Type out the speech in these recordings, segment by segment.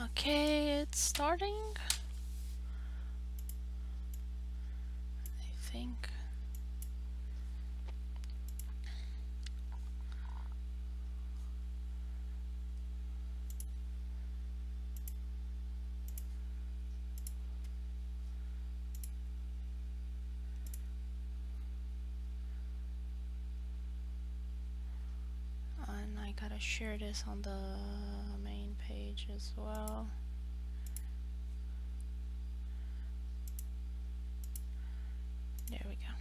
Okay, it's starting. I think. And I gotta share this on the main page as well. There we go.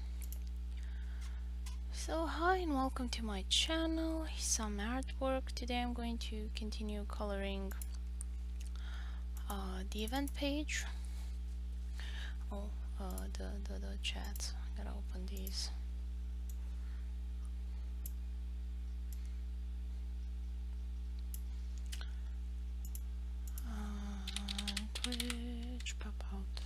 So hi and welcome to my channel, Hisame Artwork. Today I'm going to continue coloring the event page. Oh, the chat. I gotta open these. Twitch, pop out.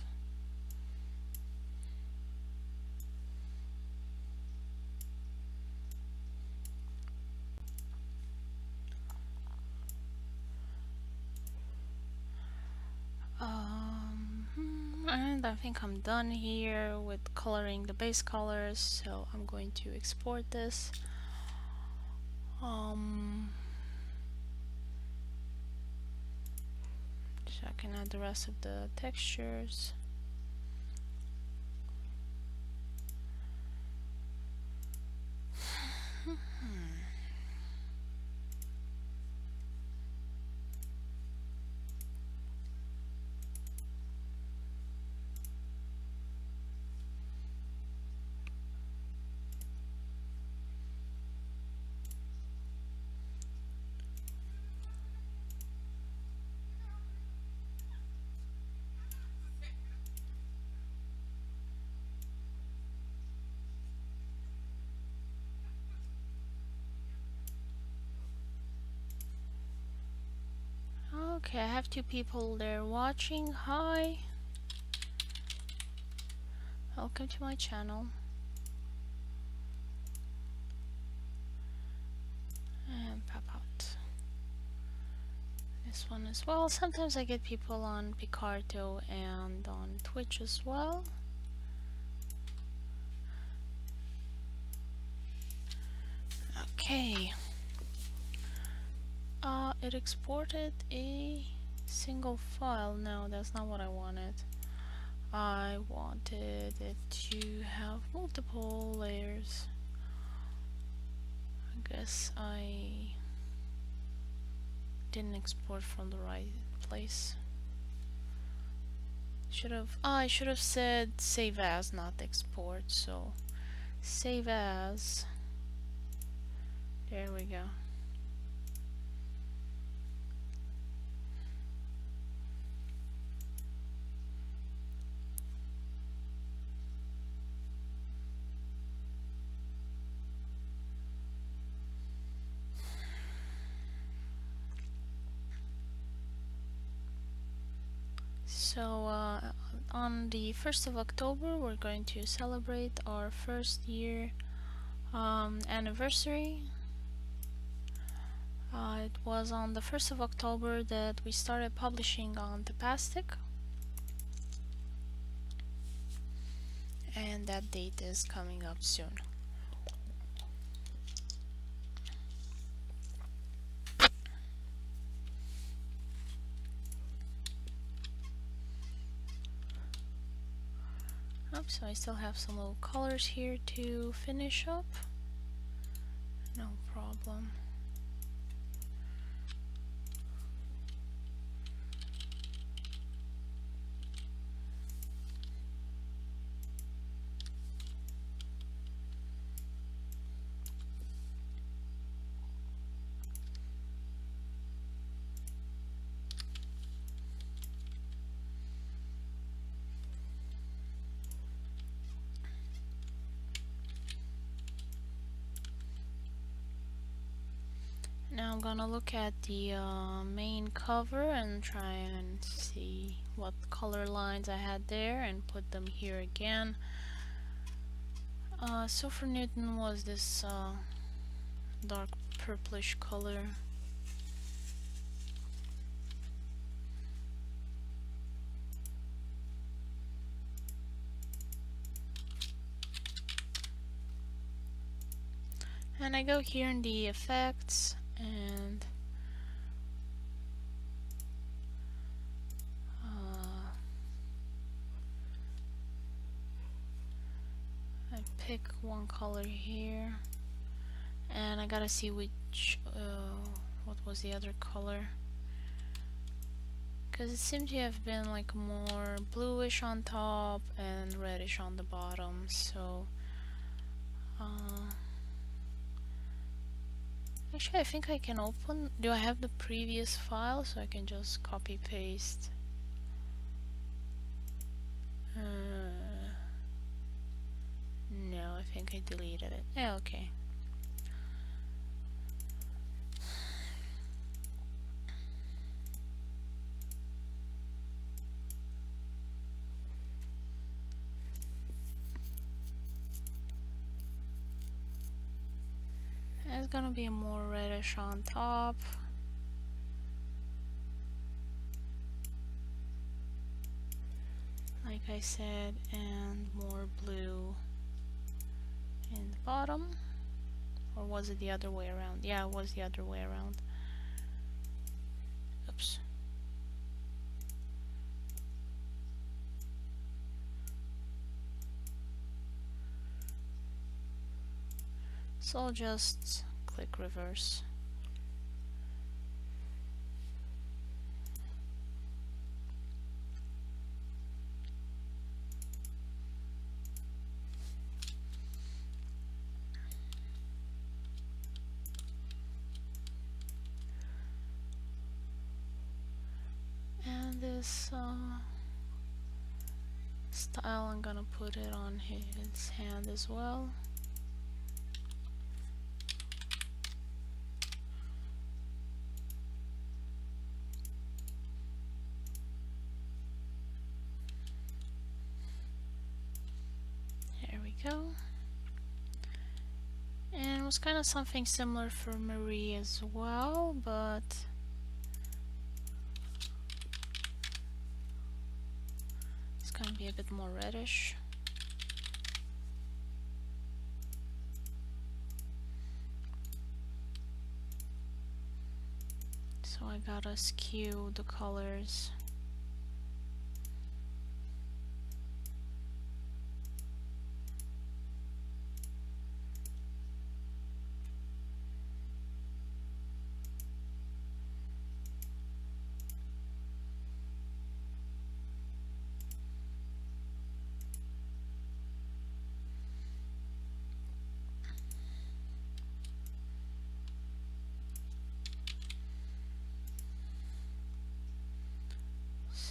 And I think I'm done here with coloring the base colors, so I'm going to export this. So I can add the rest of the textures. Okay, I have two people there watching. Hi, welcome to my channel. And pop out this one as well. Sometimes I get people on Picarto and on Twitch as well. Okay. It exported a single file. No, that's not what I wanted. I wanted it to have multiple layers. I guess I didn't export from the right place. I should have said save as, not export. So save as. There we go. So on the 1st of October we're going to celebrate our first year anniversary. It was on the 1st of October that we started publishing on Tapastic, and that date is coming up soon. So I still have some little colors here to finish up. No problem. Now I'm gonna look at the main cover and try and see what color lines I had there and put them here again. So for Newton was this dark purplish color. And I go here in the effects and I pick one color here, and I gotta see which what was the other color, because it seemed to have been like more bluish on top and reddish on the bottom. So actually I think I can open, do I have the previous file so I can just copy paste? No, I think I deleted it. Yeah, okay. It's gonna be more reddish on top. Like I said, and more blue in the bottom. Or was it the other way around? Yeah, it was the other way around. Oops. So I'll just click reverse. And this style, I'm gonna put it on his hand as well. There we go. And it was kind of something similar for Marie as well, but it's gonna be a bit more reddish. So I gotta skew the colors.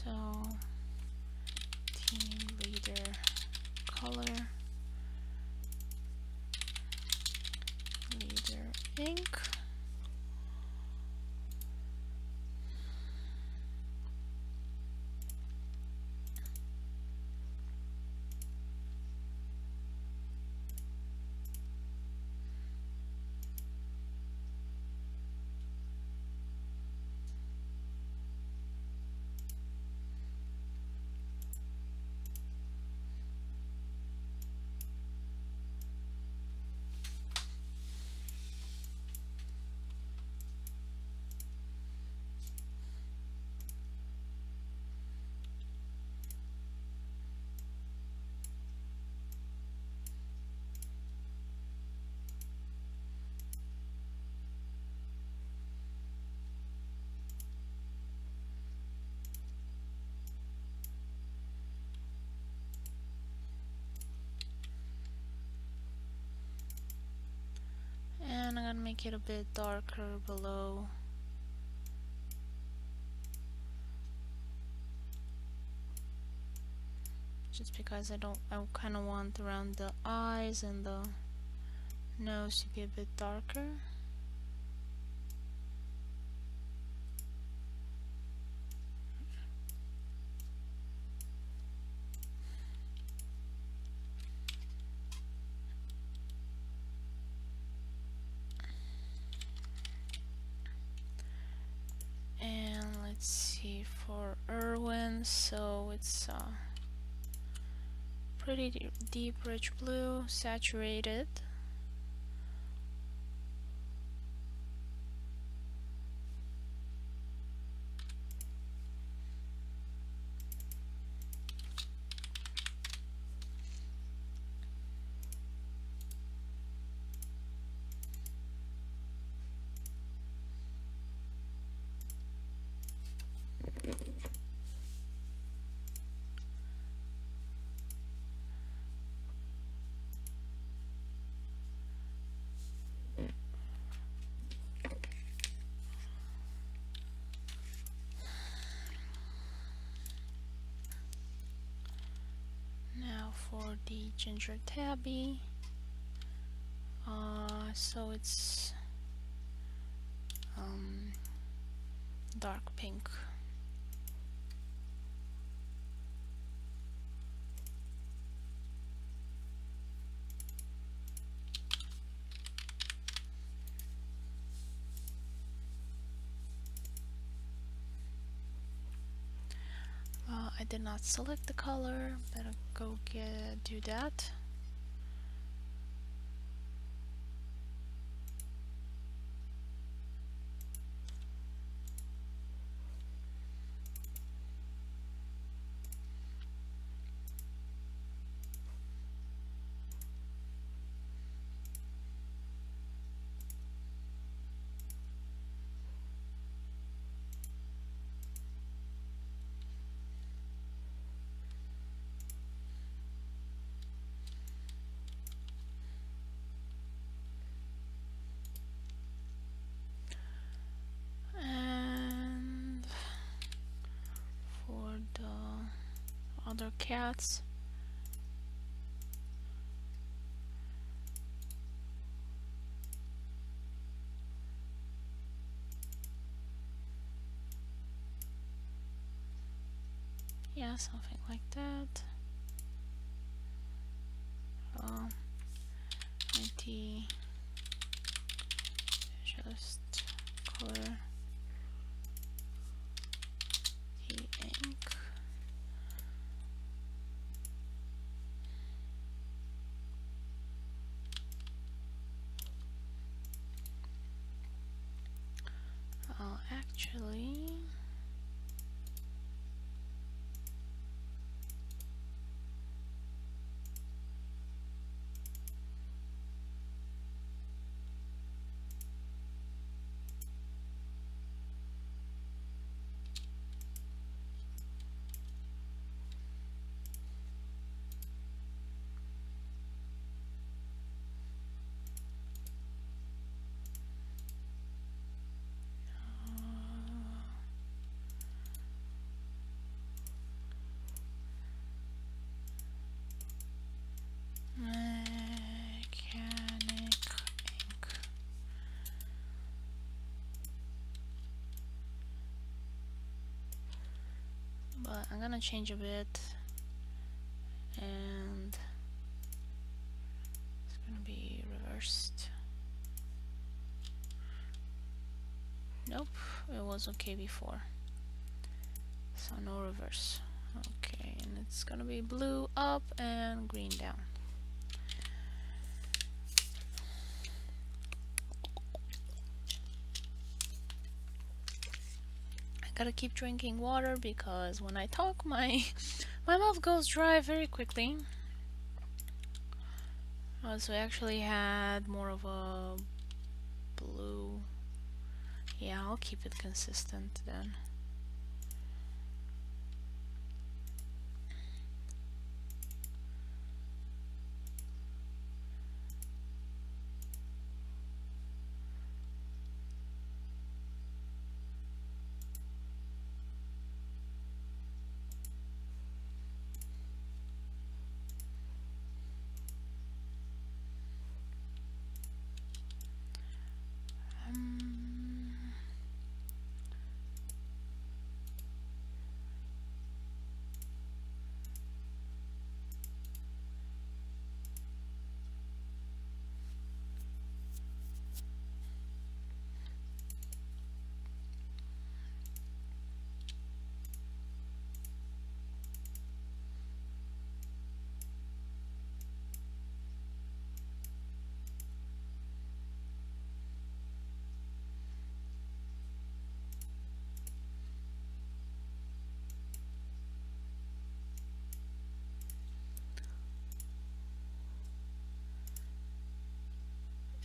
So, team leader color, leader ink. And I'm gonna make it a bit darker below. Just because I kind of want around the eyes and the nose to be a bit darker. And let's see for Irwin, so it's pretty deep rich blue, saturated. for the ginger tabby, so it's dark pink. I did not select the color, better go do that. And for the other cats, yeah, something like that. 90, just color the ink. Actually, mechanic ink. But I'm gonna change a bit, and it's gonna be reversed. Nope, it was okay before, so no reverse. Okay, and it's gonna be blue up and green down. I gotta keep drinking water because when I talk, my mouth goes dry very quickly. So I actually had more of a blue. Yeah, I'll keep it consistent then.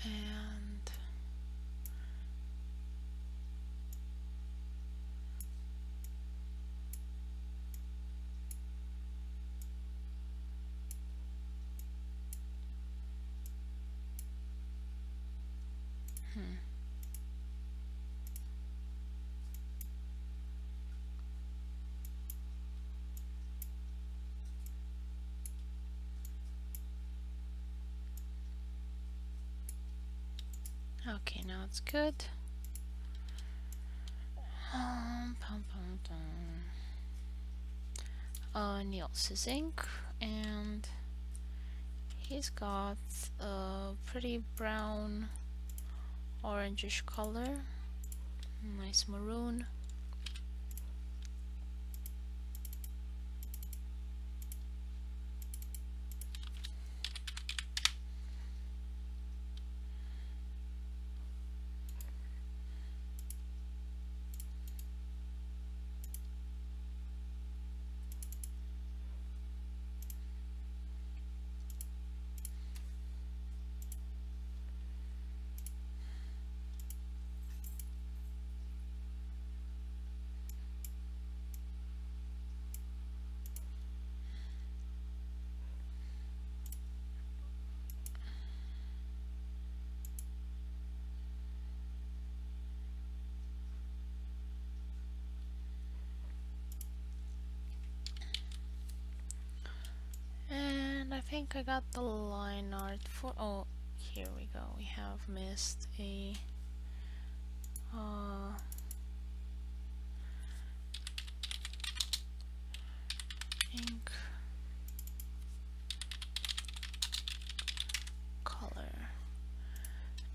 And Okay, now it's good. Niels is ink, and he's got a pretty brown orangish color, nice maroon. And I think I got the line art for, oh, here we go. We have missed a ink color,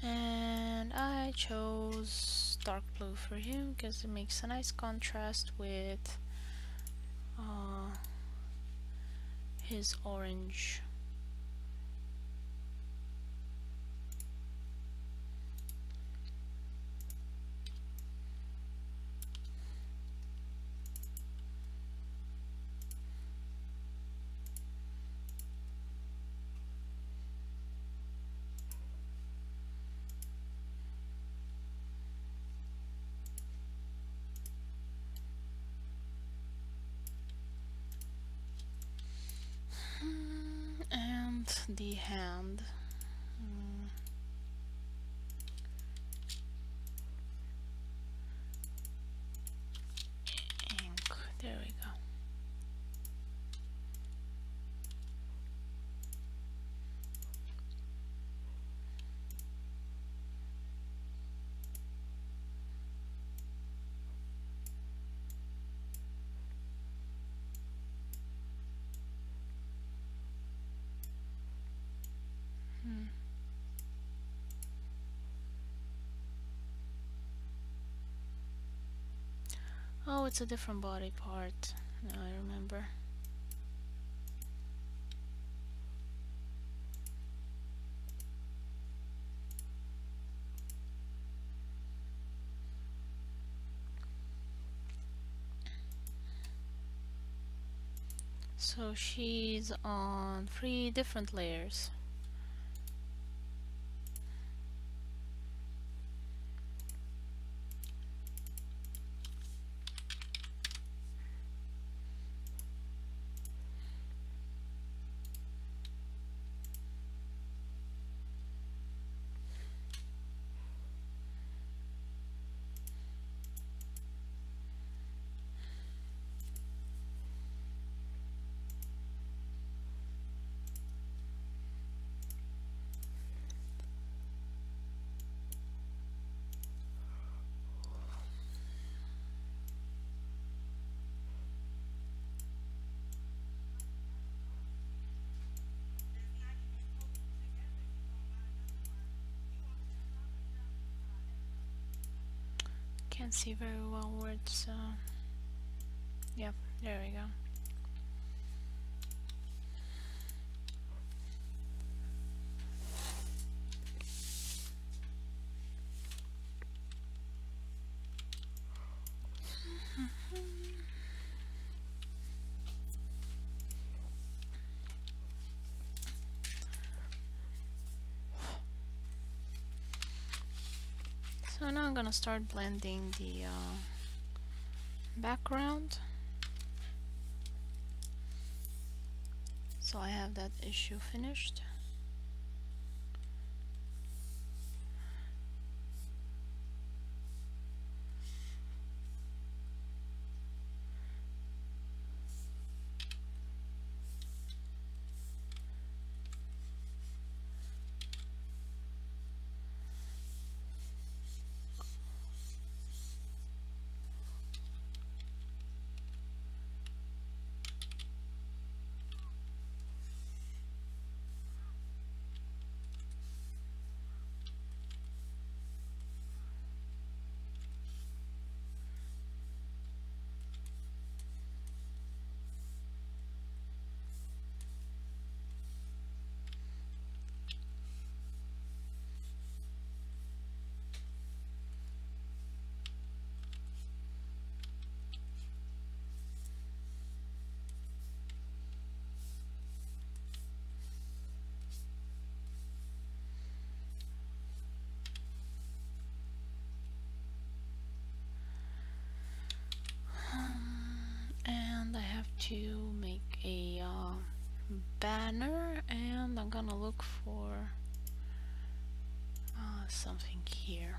and I chose dark blue for him because it makes a nice contrast with his orange. And the hand. Ink. There we go. Oh, it's a different body part. Now I remember. So she's on 3 different layers. Can't see very well where it's, yep, there we go. So now I'm gonna start blending the background. So I have that issue finished. to make a banner, and I'm gonna look for something here.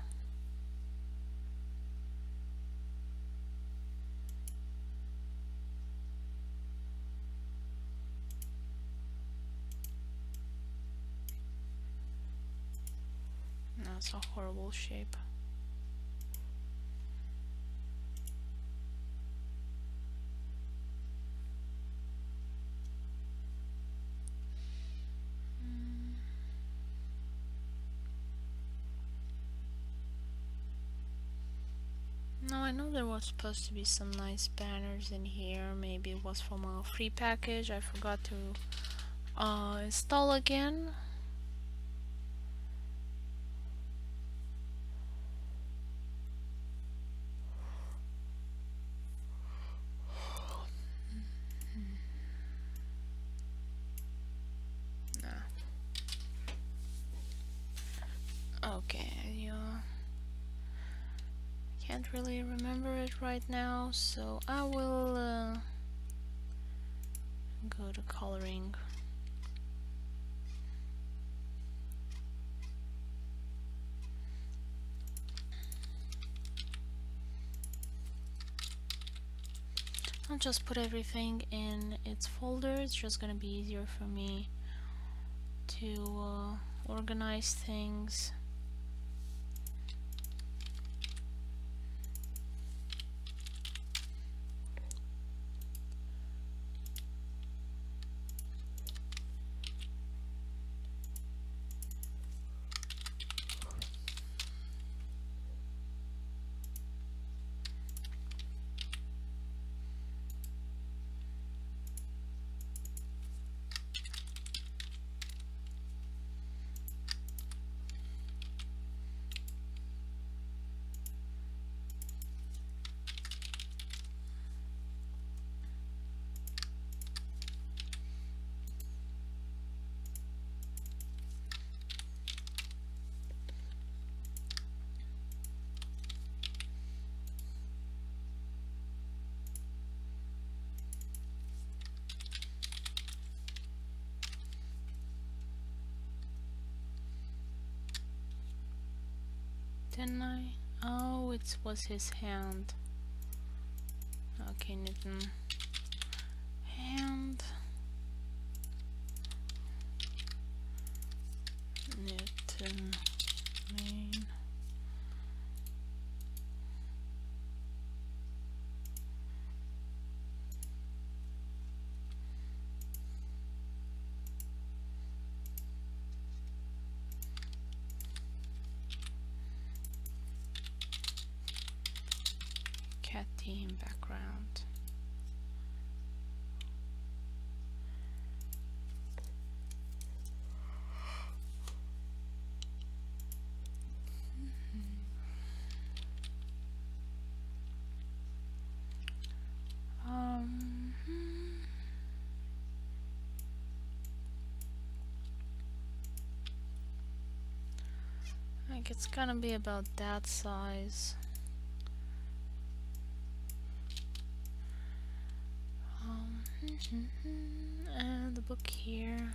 That's a horrible shape. No, I know there was supposed to be some nice banners in here. Maybe it was from a free package. I forgot to install again. Okay, can't really remember it right now, so I will go to coloring. I'll just put everything in its folder. It's just gonna be easier for me to organize things. Didn't I? Oh, it was his hand. Okay, Newton. Hand. Newton. Main. Cat team background. Like it's gonna be about that size. And the book here.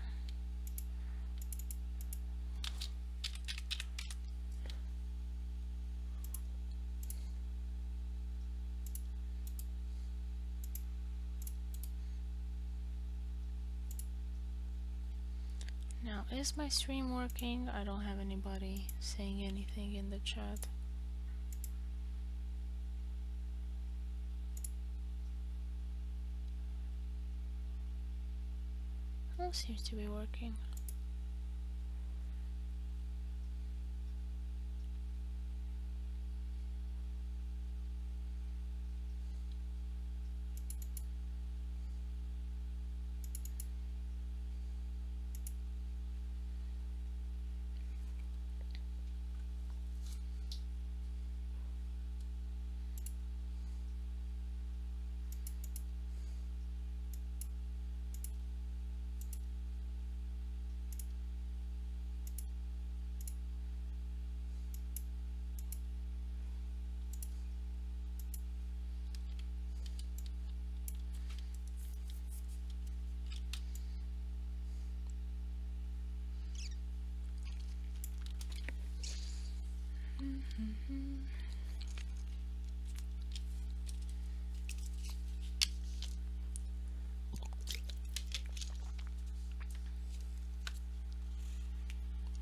Now, is my stream working? I don't have anybody saying anything in the chat. Oh, seems to be working.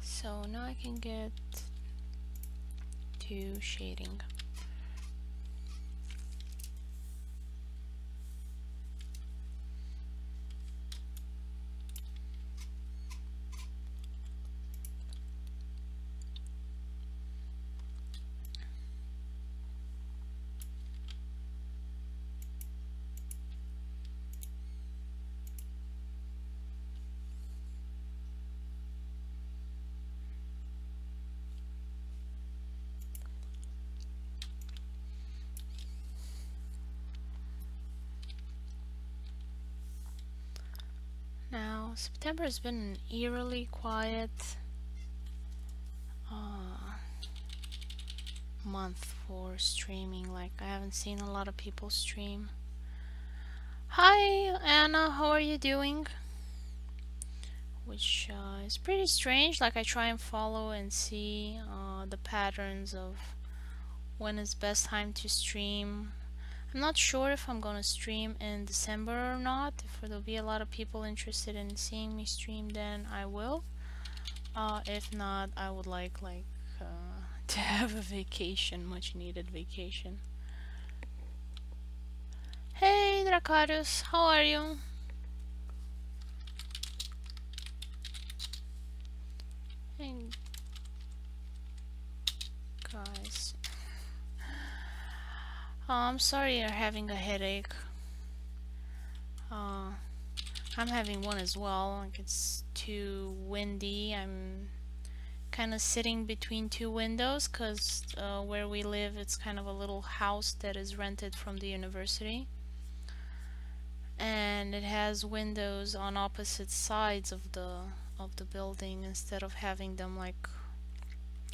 So now I can get to shading. Now, September has been an eerily quiet month for streaming. Like, I haven't seen a lot of people stream. Hi, Anna, how are you doing? Which is pretty strange. Like, I try and follow and see the patterns of when is best time to stream. I'm not sure if I'm gonna stream in December or not. If there'll be a lot of people interested in seeing me stream, then I will. If not, I would like to have a vacation, much needed vacation. Hey Dracarius, how are you? Hey guys. I'm sorry you're having a headache. I'm having one as well. Like, it's too windy. I'm kind of sitting between two windows because where we live, it's kind of a little house that is rented from the university, and it has windows on opposite sides of the building instead of having them like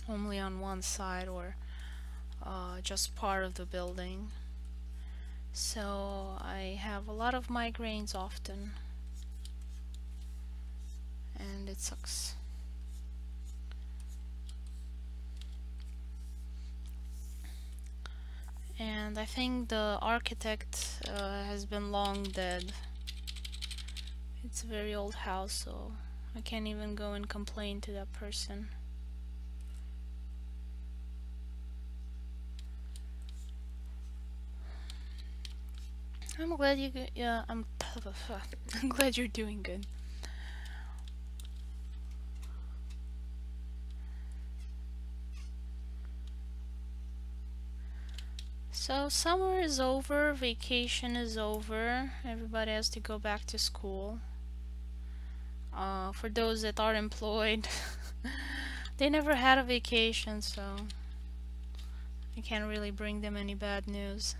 only on one side or just part of the building. So I have a lot of migraines often, and it sucks. And I think the architect has been long dead. It's a very old house, so I can't even go and complain to that person. I'm glad you I'm glad you're doing good. So summer is over, vacation is over, everybody has to go back to school. For those that are employed, they never had a vacation, so I can't really bring them any bad news.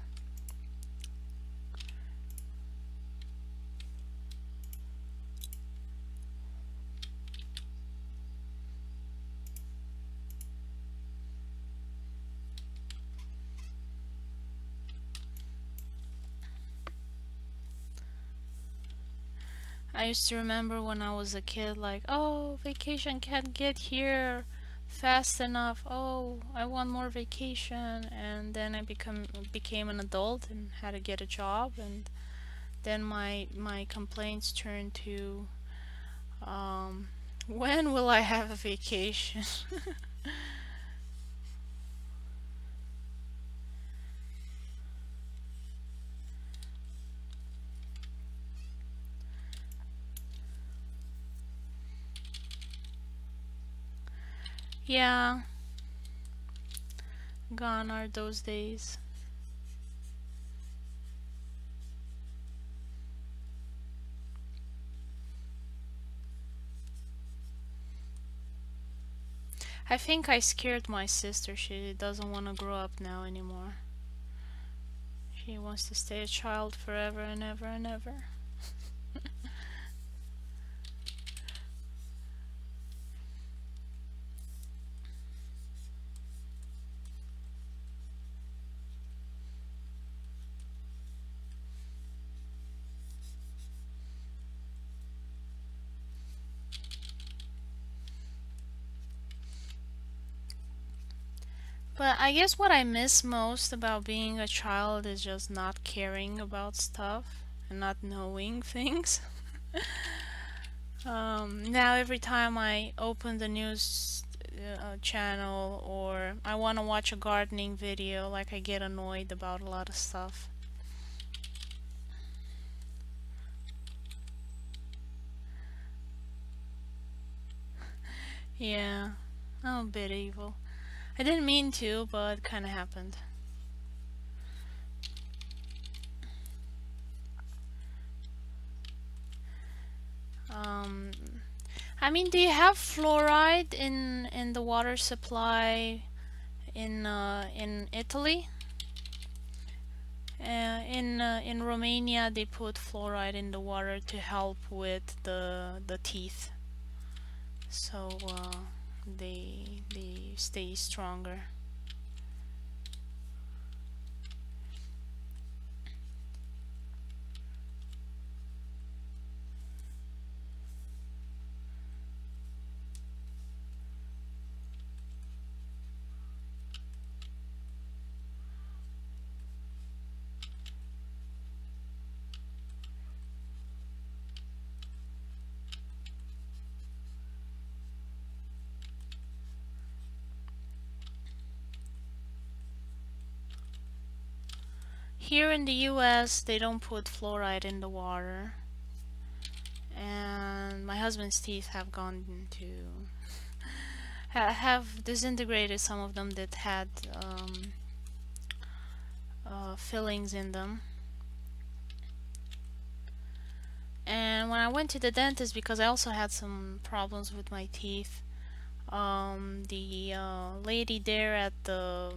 I used to remember when I was a kid, like, oh, vacation can't get here fast enough. Oh, I want more vacation. And then I became an adult and had to get a job, and then my complaints turned to, when will I have a vacation? Yeah, gone are those days. I think I scared my sister. She doesn't want to grow up now anymore. She wants to stay a child forever and ever and ever. But I guess what I miss most about being a child is just not caring about stuff and not knowing things. Now every time I open the news channel or I want to watch a gardening video, like I get annoyed about a lot of stuff. Yeah, I'm a bit evil. I didn't mean to, but it kind of happened. Um, I mean, do you have fluoride in the water supply in Italy? In Romania, they put fluoride in the water to help with the teeth, so they stay stronger. Here in the US, they don't put fluoride in the water, and my husband's teeth have gone to have disintegrated. Some of them that had fillings in them. And when I went to the dentist, because I also had some problems with my teeth, the lady there at the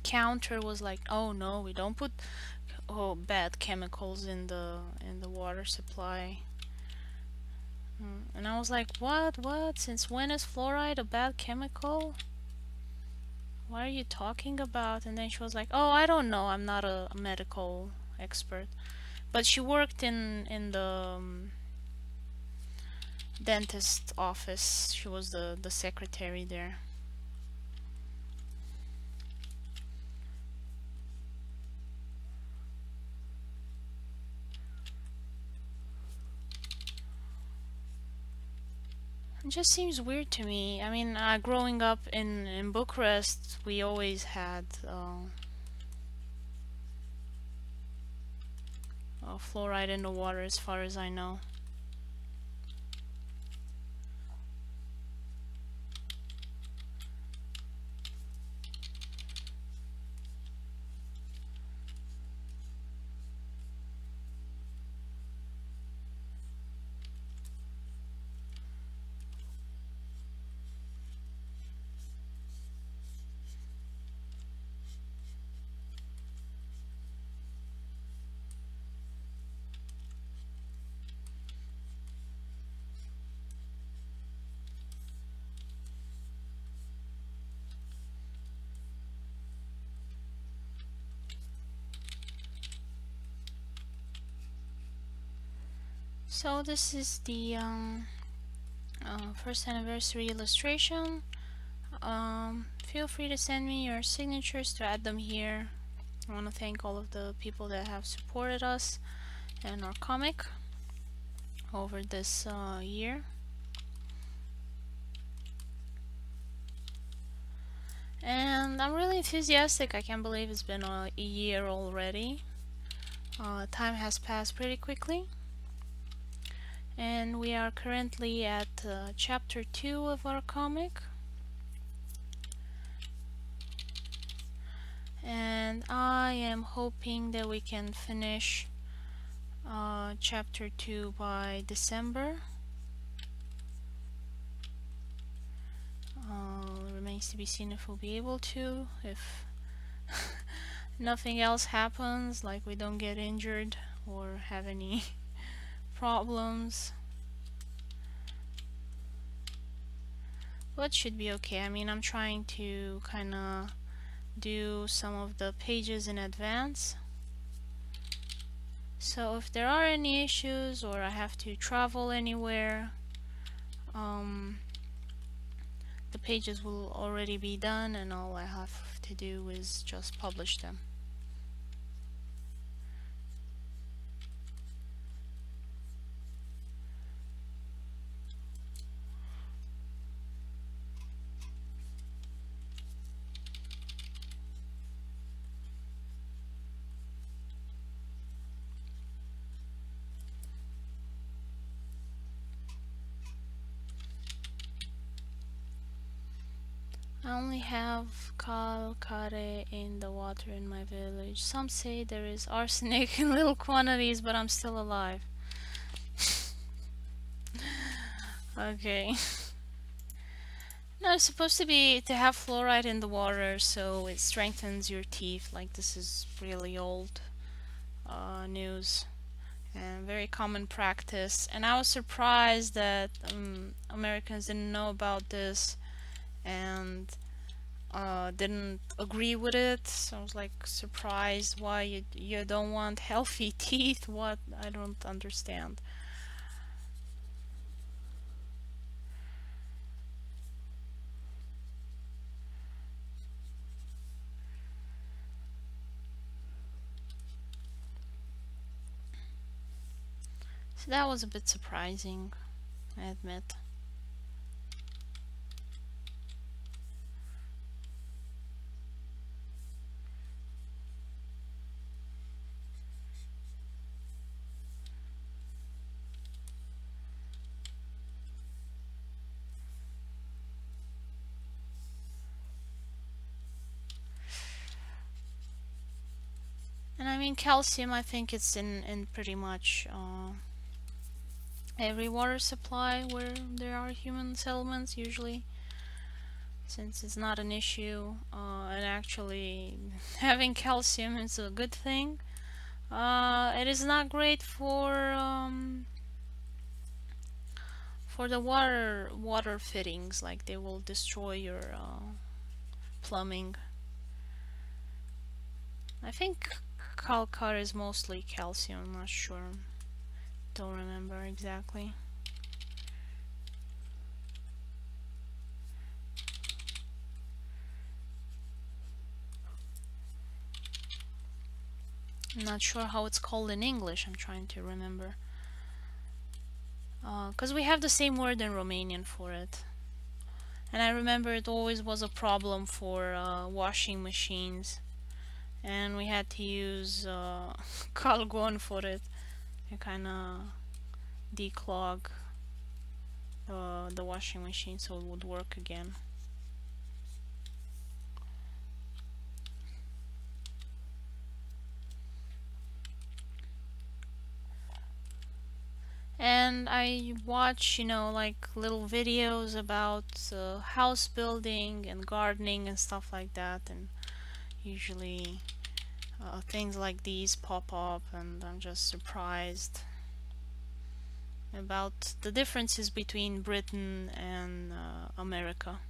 counter was like, "Oh no, we don't put bad chemicals in the water supply." And I was like, "What? Since when is fluoride a bad chemical? What are you talking about?" And then she was like, "Oh, I don't know. I'm not a medical expert." But she worked in the dentist office. She was the secretary there. It just seems weird to me. I mean, growing up in Bucharest, we always had fluoride in the water, as far as I know. So this is the first anniversary illustration. Feel free to send me your signatures to add them here. I want to thank all of the people that have supported us and our comic over this year. And I'm really enthusiastic. I can't believe it's been a year already. Time has passed pretty quickly. And we are currently at chapter 2 of our comic. And I am hoping that we can finish chapter 2 by December. Remains to be seen if we'll be able to, if nothing else happens, like we don't get injured or have any problems. But should be okay. I mean, I'm trying to kinda do some of the pages in advance, so if there are any issues or I have to travel anywhere, the pages will already be done, and all I have to do is just publish them. I only have calcare in the water in my village. Some say there is arsenic in little quantities, but I'm still alive. Okay. No, it's supposed to be to have fluoride in the water so it strengthens your teeth. Like, this is really old news and very common practice. And I was surprised that Americans didn't know about this and didn't agree with it. So I was like surprised why you don't want healthy teeth. What? I don't understand. So that was a bit surprising, I admit. And I mean, calcium, I think it's in pretty much every water supply where there are human settlements, usually, since it's not an issue. And actually, having calcium is a good thing. It is not great for the water fittings, like they will destroy your plumbing. I think calcar is mostly calcium, I'm not sure. Don't remember exactly. I'm not sure how it's called in English, I'm trying to remember. Because we have the same word in Romanian for it. And I remember it always was a problem for washing machines. And we had to use Calgon for it. To kind of declog the washing machine so it would work again. And I watch, you know, like little videos about house building and gardening and stuff like that, and usually things like these pop up, and I'm just surprised about the differences between Britain and America.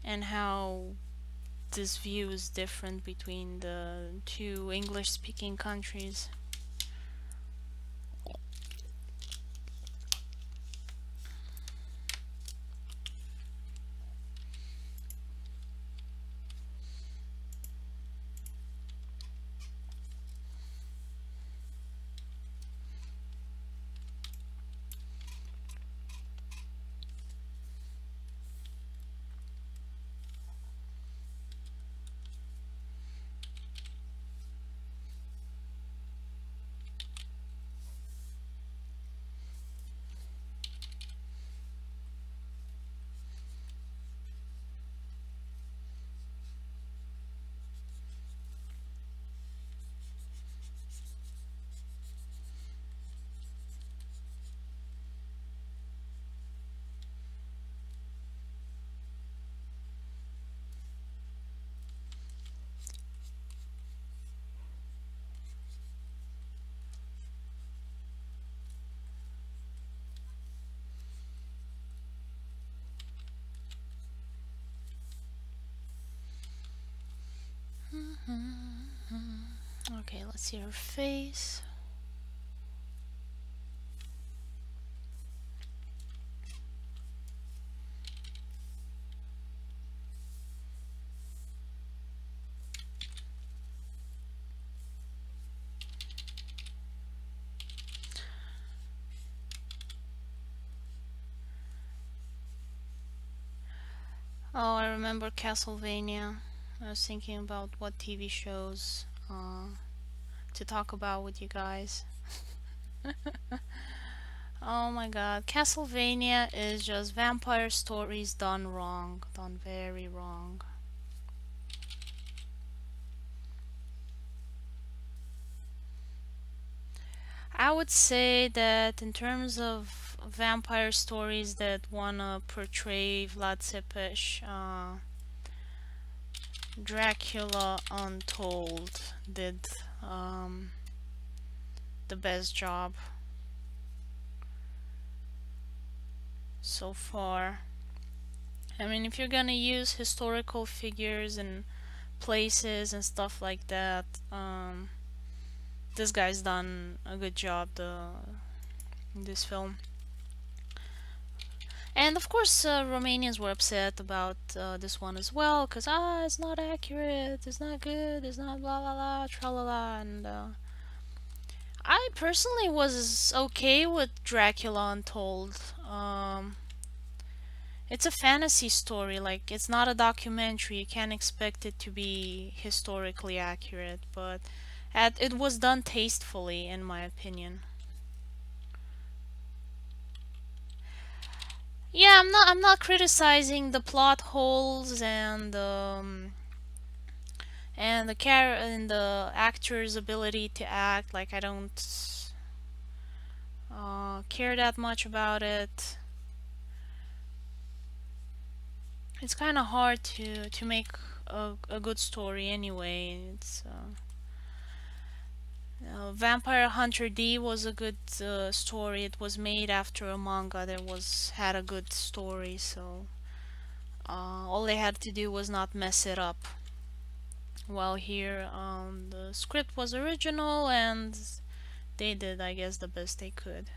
And how this view is different between the two English-speaking countries. Okay, let's see her face. Oh, I remember Castlevania. I was thinking about what TV shows to talk about with you guys. Oh my god, Castlevania is just vampire stories done wrong, done very wrong. I would say that in terms of vampire stories that wanna portray Vlad Tepes, Dracula Untold did um, the best job so far. I mean, if you're gonna use historical figures and places and stuff like that, this guy's done a good job in this film. And of course, Romanians were upset about this one as well, because it's not accurate, it's not good, it's not blah blah blah, tra la la. And I personally was okay with Dracula Untold. It's a fantasy story, like it's not a documentary. You can't expect it to be historically accurate, but it was done tastefully, in my opinion. Yeah, I'm not criticizing the plot holes and the actor's ability to act. Like I don't care that much about it. It's kind of hard to make a good story anyway. It's Vampire Hunter D was a good story. It was made after a manga that was had a good story, so all they had to do was not mess it up. While here, the script was original and they did, I guess, the best they could.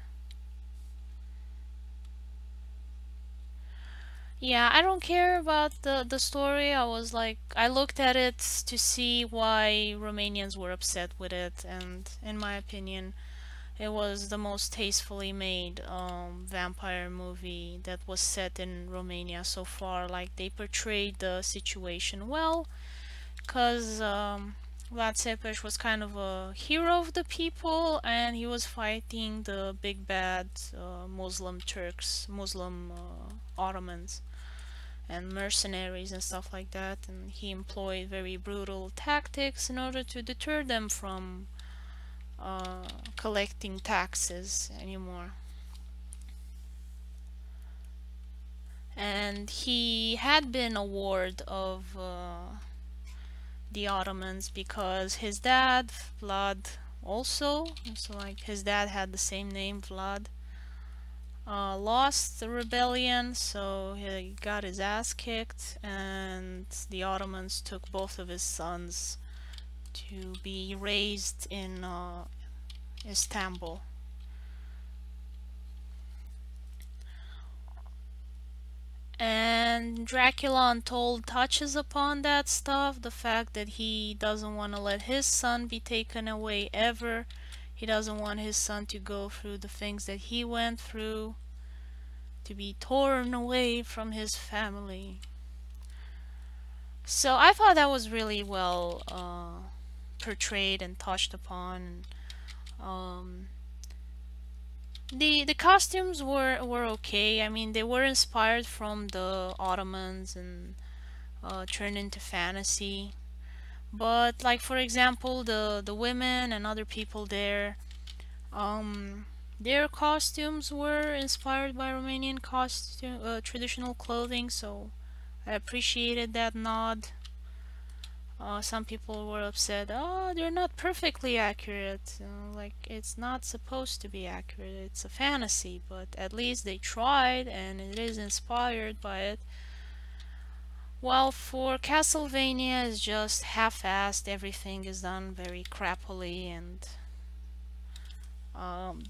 Yeah, I don't care about the story. I was like, I looked at it to see why Romanians were upset with it, and in my opinion, it was the most tastefully made vampire movie that was set in Romania so far. Like they portrayed the situation well, cause Vlad Tepes was kind of a hero of the people, and he was fighting the big bad Muslim Turks, Muslim Ottomans, and mercenaries and stuff like that. And he employed very brutal tactics in order to deter them from collecting taxes anymore. And he had been a ward of the Ottomans because his dad, Vlad, also, so like his dad had the same name, Vlad, lost the rebellion, so he got his ass kicked, and the Ottomans took both of his sons to be raised in Istanbul. And Dracula Untold touches upon that stuff, the fact that he doesn't want to let his son be taken away ever. He doesn't want his son to go through the things that he went through, to be torn away from his family. So I thought that was really well portrayed and touched upon. Um, the costumes were okay. I mean, they were inspired from the Ottomans and turned into fantasy. But like for example, the women and other people there, their costumes were inspired by Romanian costume traditional clothing. So I appreciated that nod. Some people were upset. Oh, they're not perfectly accurate. Like it's not supposed to be accurate. It's a fantasy, but at least they tried, and it is inspired by it. While for Castlevania, it's just half-assed. Everything is done very crappily, and um,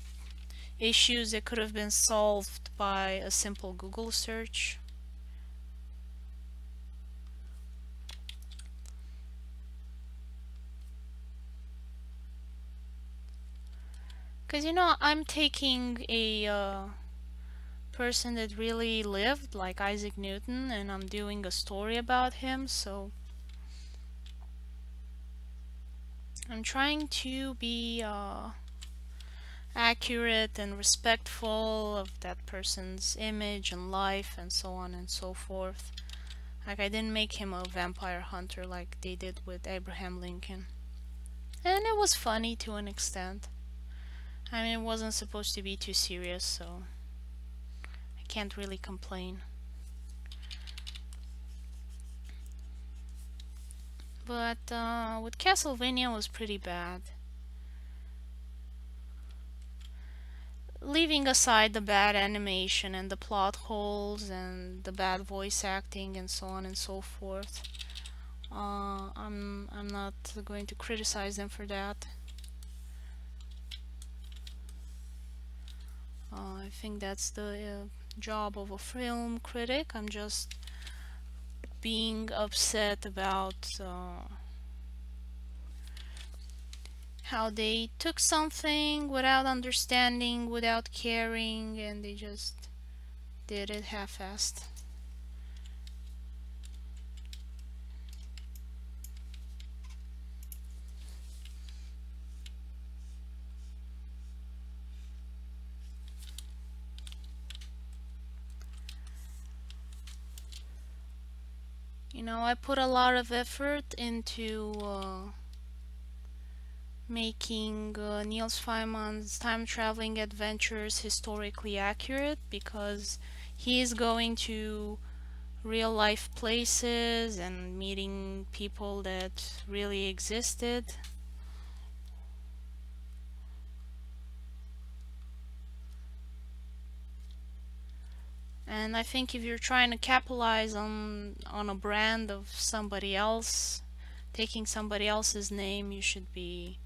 issues that could have been solved by a simple Google search. Because I'm taking a person that really lived, like Isaac Newton, and I'm doing a story about him, so I'm trying to be accurate and respectful of that person's image and life and so on and so forth. Like, I didn't make him a vampire hunter like they did with Abraham Lincoln. And it was funny to an extent. I mean, it wasn't supposed to be too serious, so I can't really complain. But with Castlevania was pretty bad. Leaving aside the bad animation and the plot holes and the bad voice acting and so on and so forth, I'm not going to criticize them for that. I think that's the job of a film critic. I'm just being upset about how they took something without understanding, without caring, and they just did it half-assed. You know, I put a lot of effort into making Niels Feynman's time-traveling adventures historically accurate, because he is going to real-life places and meeting people that really existed. And I think if you're trying to capitalize on a brand of somebody else, taking somebody else's name, you should be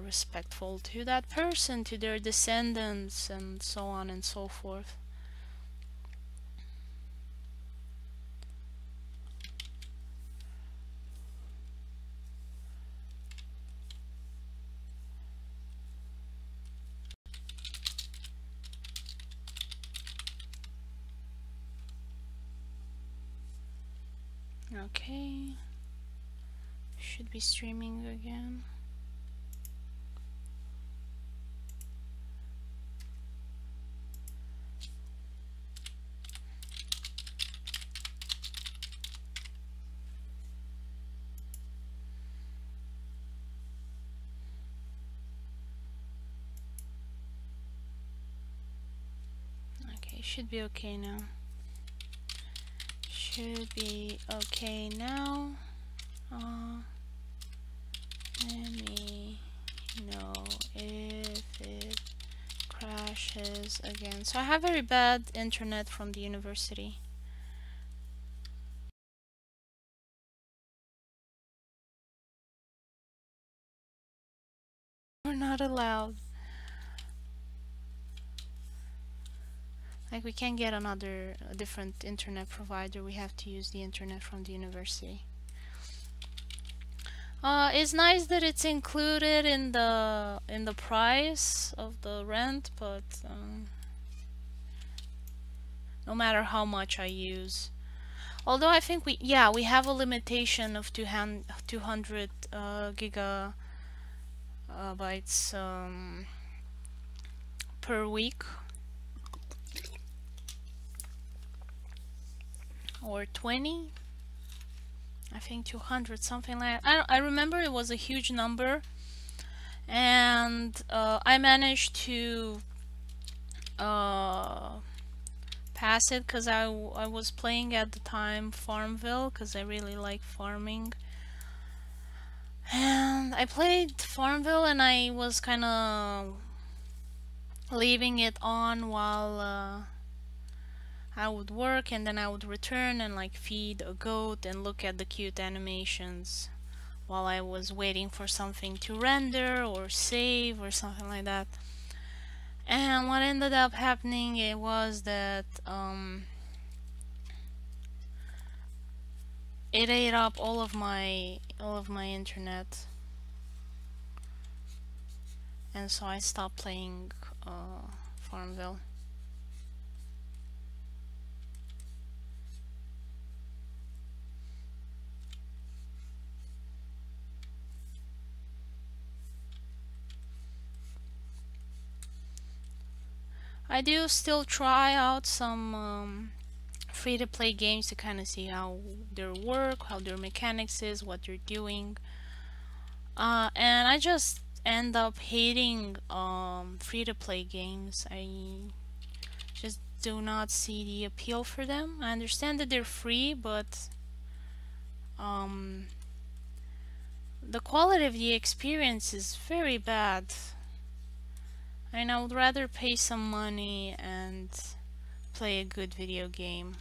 respectful to that person, to their descendants, and so on and so forth. Okay, should be streaming again. Okay, should be okay now. Should be okay now. Let me know if it crashes again. So I have very bad internet from the university. We're not allowed. Like, we can't get a different internet provider. We have to use the internet from the university. It's nice that it's included in the price of the rent, but no matter how much I use. Although I think we have a limitation of 200 gigabytes per week, or 20. I think 200, something like that. I remember it was a huge number, and I managed to pass it because I was playing at the time Farmville, because I really like farming. And I played Farmville and I was kind of leaving it on while I would work, and then I would return and like feed a goat and look at the cute animations while I was waiting for something to render or save or something like that. And what ended up happening, it was that it ate up all of my internet, and so I stopped playing Farmville. I do still try out some free-to-play games to kind of see how their work, how their mechanics is, what they're doing. And I just end up hating free-to-play games. I just do not see the appeal for them. I understand that they're free, but um, the quality of the experience is very bad. I mean, I would rather pay some money and play a good video game.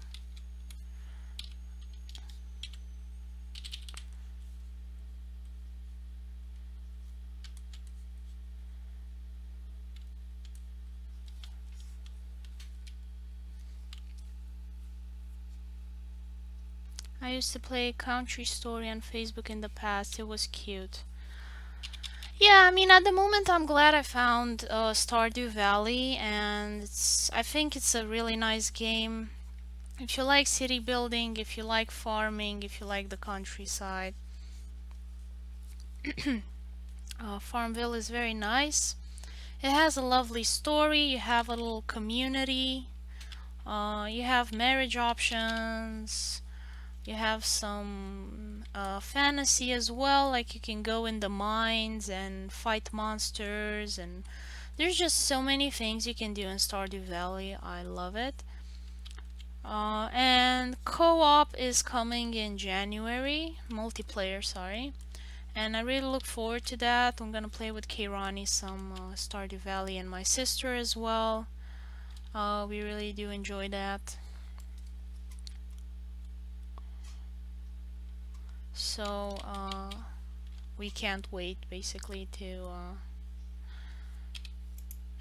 I used to play Country Story on Facebook in the past. It was cute. Yeah, I mean, at the moment I'm glad I found Stardew Valley, and I think it's a really nice game. If you like city building, if you like farming, if you like the countryside, Farmville is very nice. It has a lovely story, you have a little community, you have marriage options, you have some fantasy as well, like you can go in the mines and fight monsters, and there's just so many things you can do in Stardew Valley. I love it. And co-op is coming in January, multiplayer, sorry. And I really look forward to that. I'm gonna play with Kairani some Stardew Valley and my sister as well. We really do enjoy that. So we can't wait basically to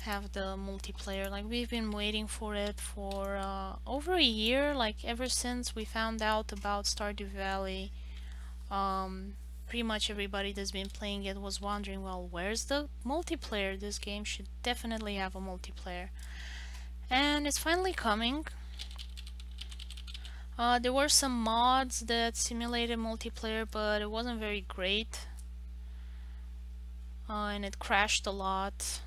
have the multiplayer. Like, we've been waiting for it for over a year, like ever since we found out about Stardew Valley. Pretty much everybody that's been playing it was wondering, well, where's the multiplayer? This game should definitely have a multiplayer. And it's finally coming. There were some mods that simulated multiplayer, but it wasn't very great. And it crashed a lot.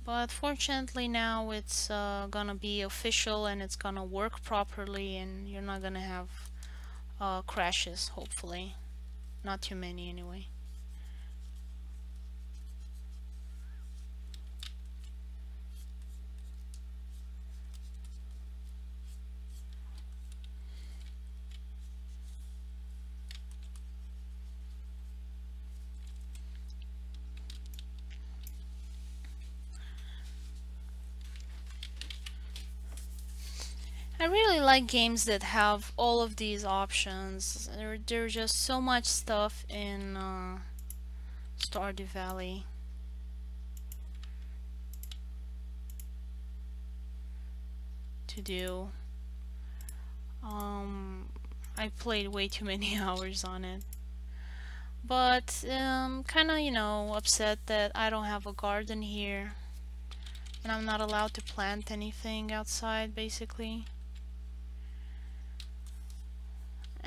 But fortunately now it's gonna be official and it's gonna work properly, and you're not gonna have crashes, hopefully. Not too many anyway. I really like games that have all of these options. There's just so much stuff in Stardew Valley. To do. I played way too many hours on it. But kinda, you know, upset that I don't have a garden here. And I'm not allowed to plant anything outside, basically.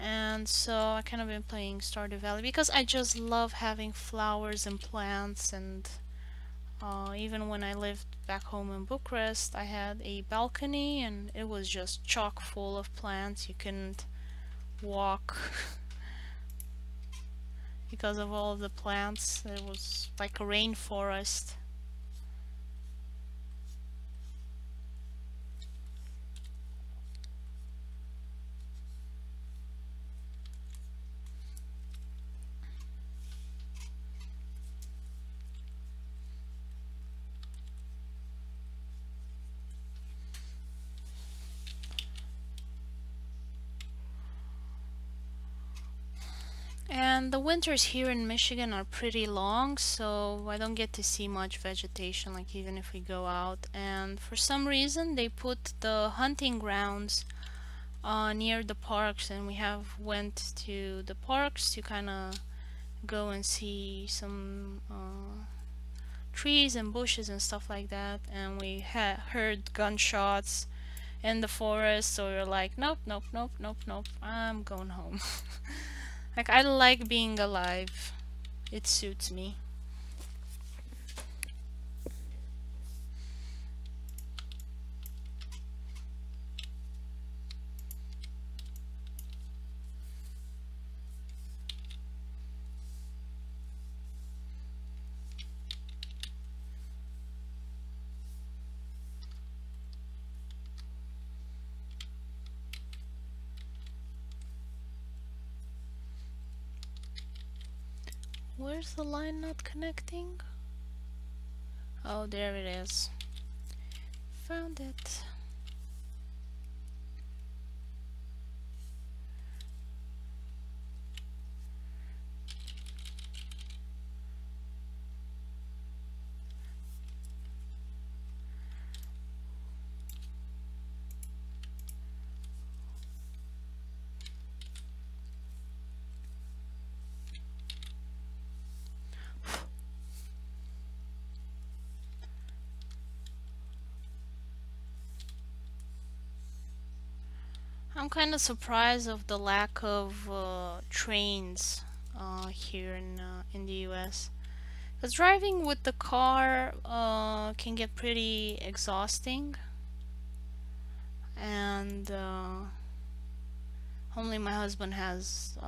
And so I kind of been playing Stardew Valley because I just love having flowers and plants. And even when I lived back home in Bucharest, I had a balcony and it was just chock full of plants. You couldn't walk because of all of the plants. It was like a rainforest. And the winters here in Michigan are pretty long, so I don't get to see much vegetation, like even if we go out. And for some reason they put the hunting grounds near the parks, and we have went to the parks to kind of go and see some trees and bushes and stuff like that, and we heard gunshots in the forest, so we were like, nope, nope, nope, nope, nope, I'm going home. Like, I like being alive. It suits me. Where's the line not connecting? Oh, there it is. Found it. I'm kind of surprised of the lack of trains here in the US. Because driving with the car can get pretty exhausting, and only my husband has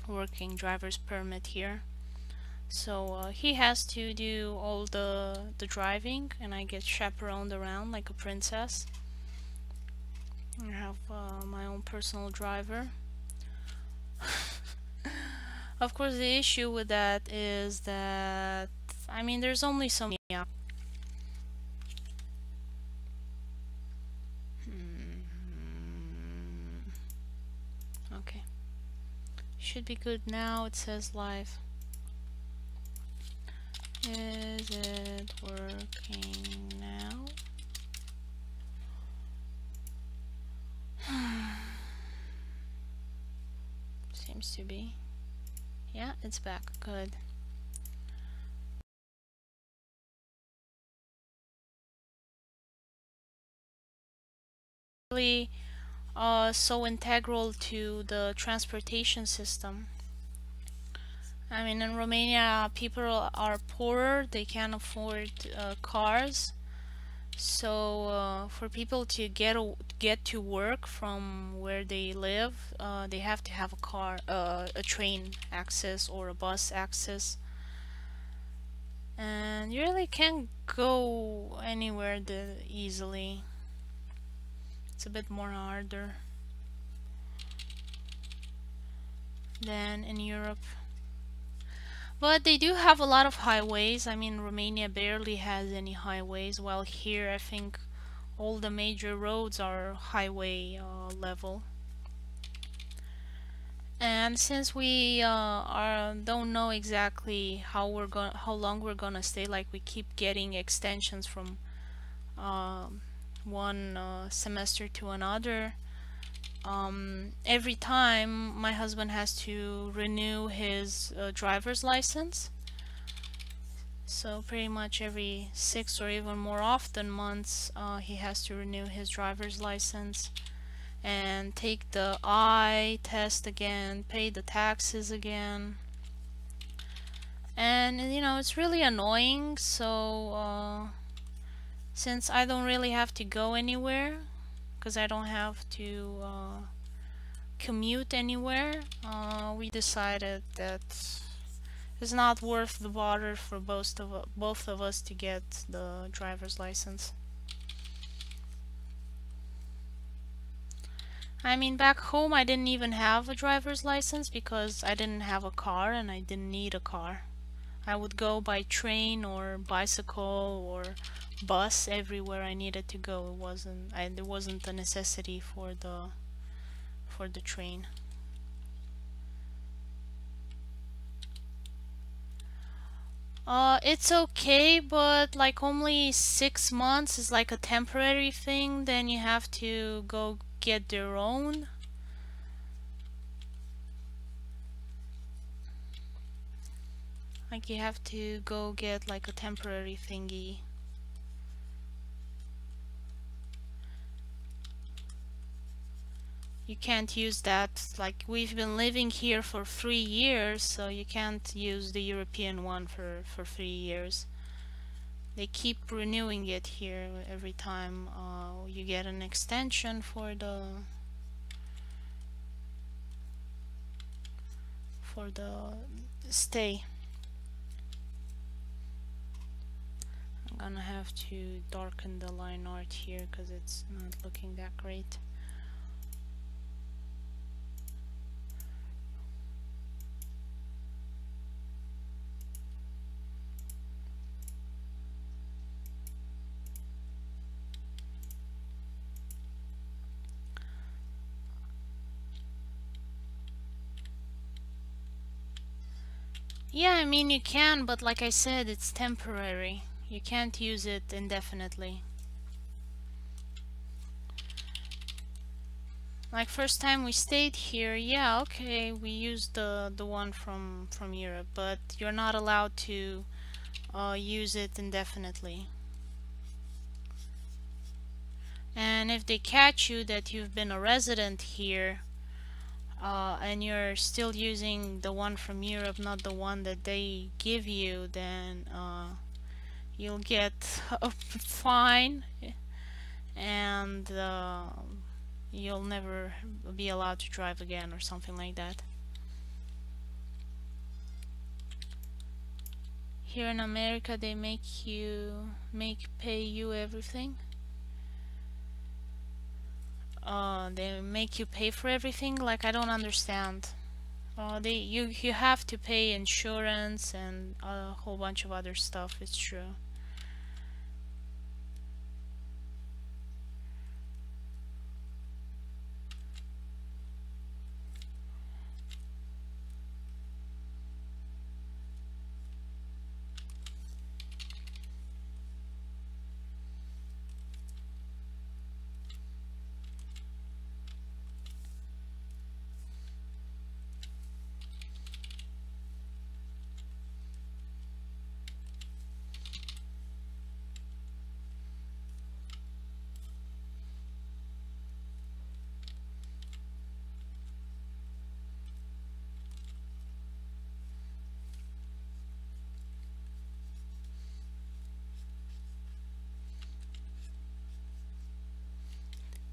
working driver's permit here. So he has to do all the driving, and I get chaperoned around like a princess. I have my own personal driver. Of course, the issue with that is that, I mean, there's only so many. Okay. Should be good now. It says live. Is it working now? Seems to be. Yeah, it's back. Good. Really so integral to the transportation system. I mean, in Romania, people are poorer, they can't afford cars. So for people to get to work from where they live, they have to have a car, a train access or a bus access, and you really can't go anywhere easily. It's a bit more harder than in Europe. But they do have a lot of highways. I mean, Romania barely has any highways, while here I think all the major roads are highway level. And since we don't know exactly how long we're gonna stay, like we keep getting extensions from one semester to another. Every time my husband has to renew his driver's license. So pretty much every 6 or even more often months, he has to renew his driver's license and take the eye test again, pay the taxes again. And you know, it's really annoying. So since I don't really have to go anywhere, because I don't have to commute anywhere, we decided that it's not worth the bother for both of us to get the driver's license. I mean, back home I didn't even have a driver's license because I didn't have a car and I didn't need a car. I would go by train or bicycle or bus everywhere I needed to go. There wasn't a necessity for the train. It's okay, but like only 6 months is like a temporary thing. Then you have to go get their own. Like you have to go get like a temporary thingy. You can't use that. Like we've been living here for 3 years, so you can't use the European one for 3 years. They keep renewing it here every time you get an extension for the stay. I'm gonna have to darken the line art here because it's not looking that great. Yeah, I mean you can, but like I said, it's temporary. You can't use it indefinitely. Like first time we stayed here, yeah, okay, we used the one from Europe, but you're not allowed to use it indefinitely. And if they catch you that you've been a resident here, and you're still using the one from Europe, not the one that they give you, then you'll get a fine, and you'll never be allowed to drive again or something like that. Here in America they pay you everything. They make you pay for everything. Like I don't understand. You have to pay insurance and a whole bunch of other stuff. It's true.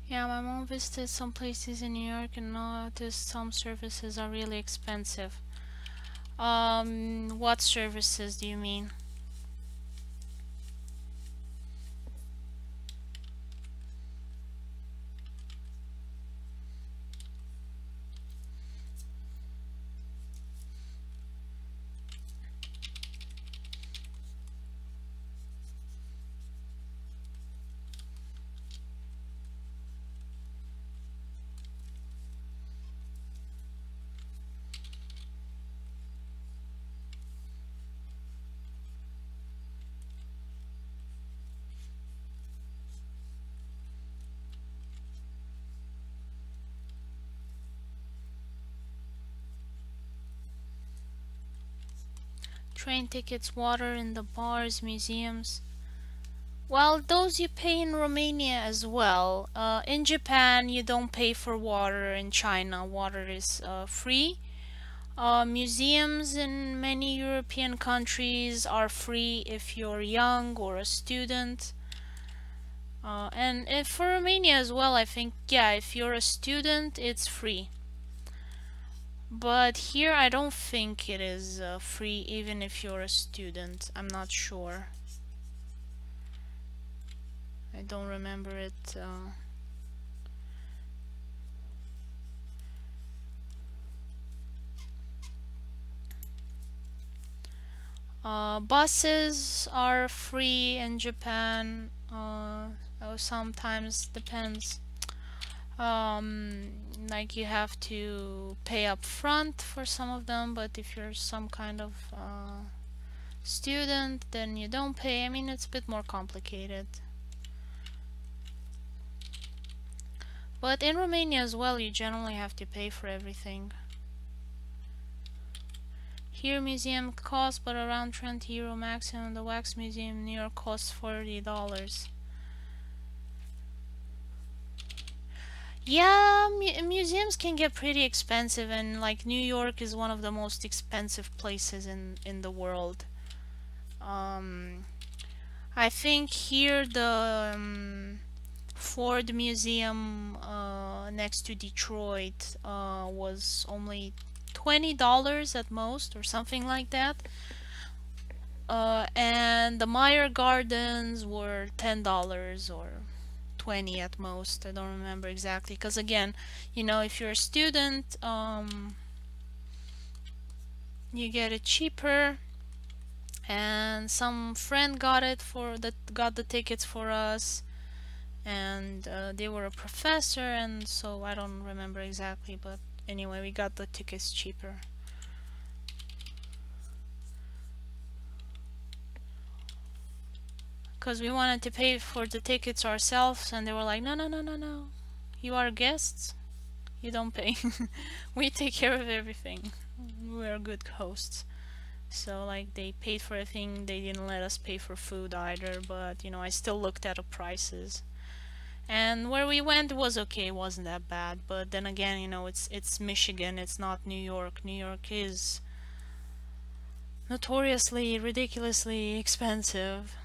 Yeah, my mom visited some places in New York and noticed some services are really expensive. What services do you mean? Train tickets, water in the bars, museums. Well, those you pay in Romania as well. In Japan, you don't pay for water. In China, water is free. Museums in many European countries are free if you're young or a student. And if for Romania as well, I think, yeah, if you're a student, it's free. But here I don't think it is free even if you're a student. I'm not sure. I don't remember it. Buses are free in Japan. Sometimes depends. Like you have to pay up front for some of them, but if you're some kind of student, then you don't pay. I mean, it's a bit more complicated. But in Romania as well, you generally have to pay for everything. Here museum costs but around 20 euro maximum. The Wax Museum in New York costs $40. Yeah, museums can get pretty expensive, and like New York is one of the most expensive places in the world. I think here the Ford Museum next to Detroit was only $20 at most, or something like that. And the Meyer Gardens were $10 or 20 at most. I don't remember exactly, because again, you know, if you're a student, you get it cheaper. And some friend got the tickets for us, and they were a professor, and so I don't remember exactly, but anyway, we got the tickets cheaper. Because we wanted to pay for the tickets ourselves, and they were like, no, no, no, no, no. You are guests. You don't pay. We take care of everything. We're good hosts. So like they paid for everything. They didn't let us pay for food either, but you know, I still looked at the prices. And where we went was okay, it wasn't that bad. But then again, you know, it's Michigan, it's not New York. New York is notoriously, ridiculously expensive.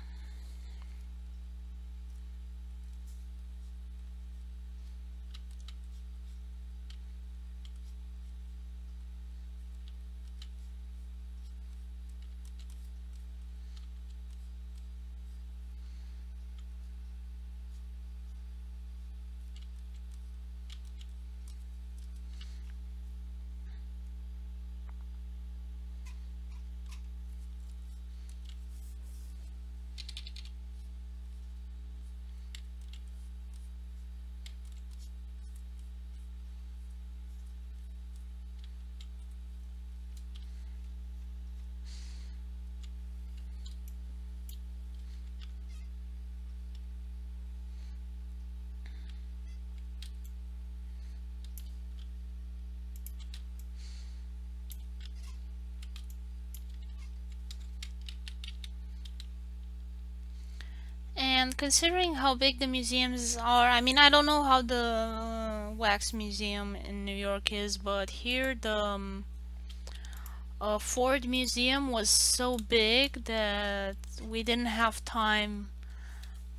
And considering how big the museums are, I mean, I don't know how the Wax Museum in New York is, but here the Ford Museum was so big that we didn't have time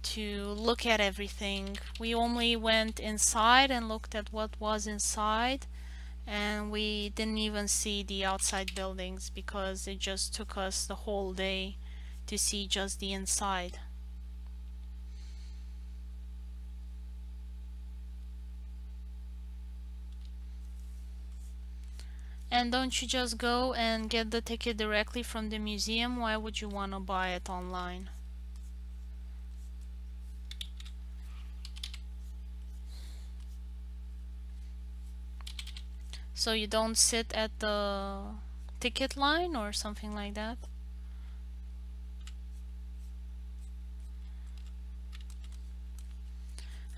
to look at everything. We only went inside and looked at what was inside, and we didn't even see the outside buildings because it just took us the whole day to see just the inside. And don't you just go and get the ticket directly from the museum? Why would you want to buy it online? So you don't sit at the ticket line or something like that?